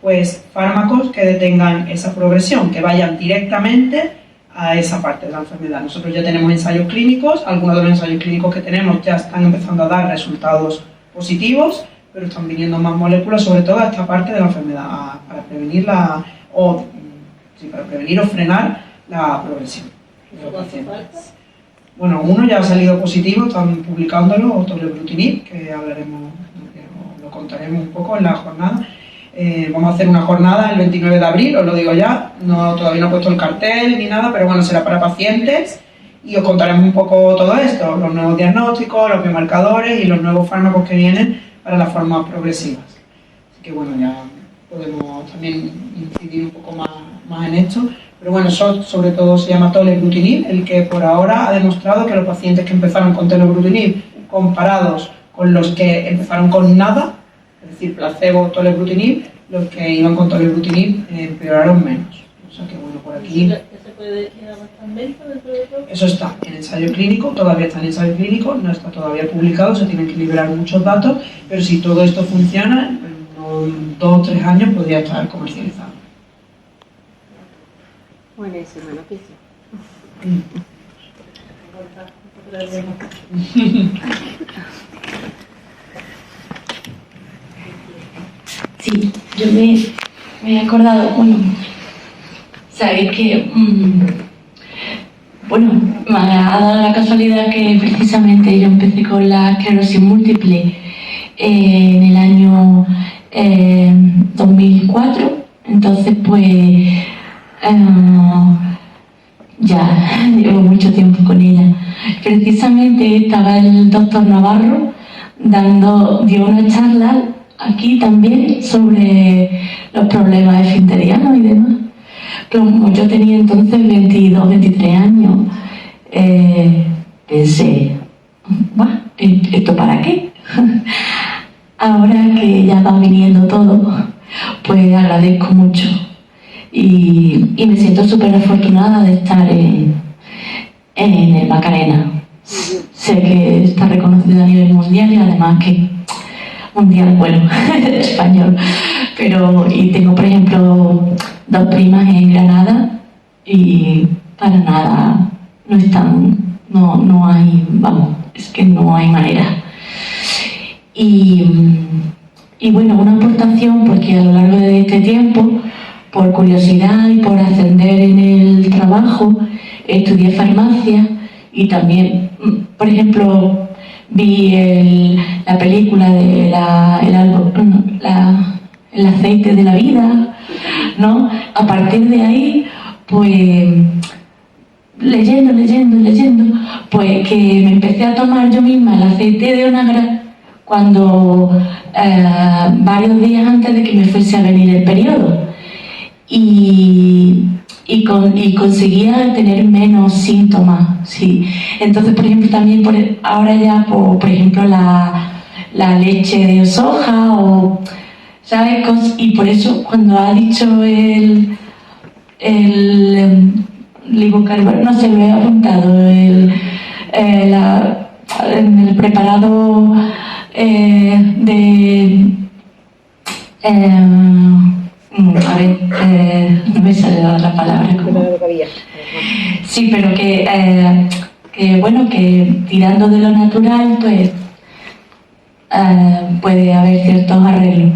C: pues fármacos que detengan esa progresión, que vayan directamente a esa parte de la enfermedad. Nosotros ya tenemos ensayos clínicos, algunos de los ensayos clínicos que tenemos ya están empezando a dar resultados positivos, pero están viniendo más moléculas, sobre todo a esta parte de la enfermedad, para prevenir para prevenir o frenar la progresión de los pacientes. Bueno, uno ya ha salido positivo, están publicándolo, tolebrutinib, que hablaremos, lo contaremos un poco en la jornada. Vamos a hacer una jornada el 29 de abril, os lo digo ya, todavía no he puesto el cartel ni nada, pero bueno, será para pacientes y os contaremos un poco todo esto, los nuevos diagnósticos, los biomarcadores y los nuevos fármacos que vienen para las formas progresivas. Así que bueno, ya podemos también incidir un poco más en esto, pero bueno, sobre todo se llama tolebrutinib, el que por ahora ha demostrado que los pacientes que empezaron con tolebrutinib comparados con los que empezaron con nada, es decir, placebo, tolebrutinib, los que iban con tolebrutinib empeoraron menos. O sea que bueno, por aquí...
A: ¿Se puede quedar bastante lento dentro de todo?
C: Eso está en ensayo clínico, todavía está en ensayo clínico, no está todavía publicado, se tienen que liberar muchos datos, pero si todo esto funciona, en 2 o 3 años podría estar comercializado.
K: Buenísima noticia.
L: Sí, yo me he acordado, bueno, sabéis que, bueno, me ha dado la casualidad que precisamente yo empecé con la esclerosis múltiple en el año 2004, entonces pues ya llevo mucho tiempo con ella. Precisamente estaba el doctor Navarro dio una charla aquí también sobre los problemas esfinterianos y demás. Como yo tenía entonces 22, 23 años, pensé, bueno, ¿esto para qué? Ahora que ya va viniendo todo, pues agradezco mucho y me siento súper afortunada de estar en el Macarena. Sé que está reconocido a nivel mundial y además que mundial, bueno, español, y tengo por ejemplo 2 primas en Granada y para nada no están, no hay, vamos, es que no hay manera. Y bueno, una aportación porque a lo largo de este tiempo, por curiosidad y por ascender en el trabajo, estudié farmacia y también, por ejemplo, vi la película de el aceite de la vida, ¿no? A partir de ahí, pues leyendo, pues que me empecé a tomar yo misma el aceite de onagra cuando varios días antes de que me fuese a venir el periodo y conseguía tener menos síntomas, sí. Entonces, por ejemplo, también ahora ya, por ejemplo, la leche de soja o, ¿sabes? Y por eso cuando ha dicho el libocarbonato, no se lo he apuntado, en el preparado no me sale la palabra. Sí, pero que bueno, que tirando de lo natural, pues puede haber ciertos arreglos.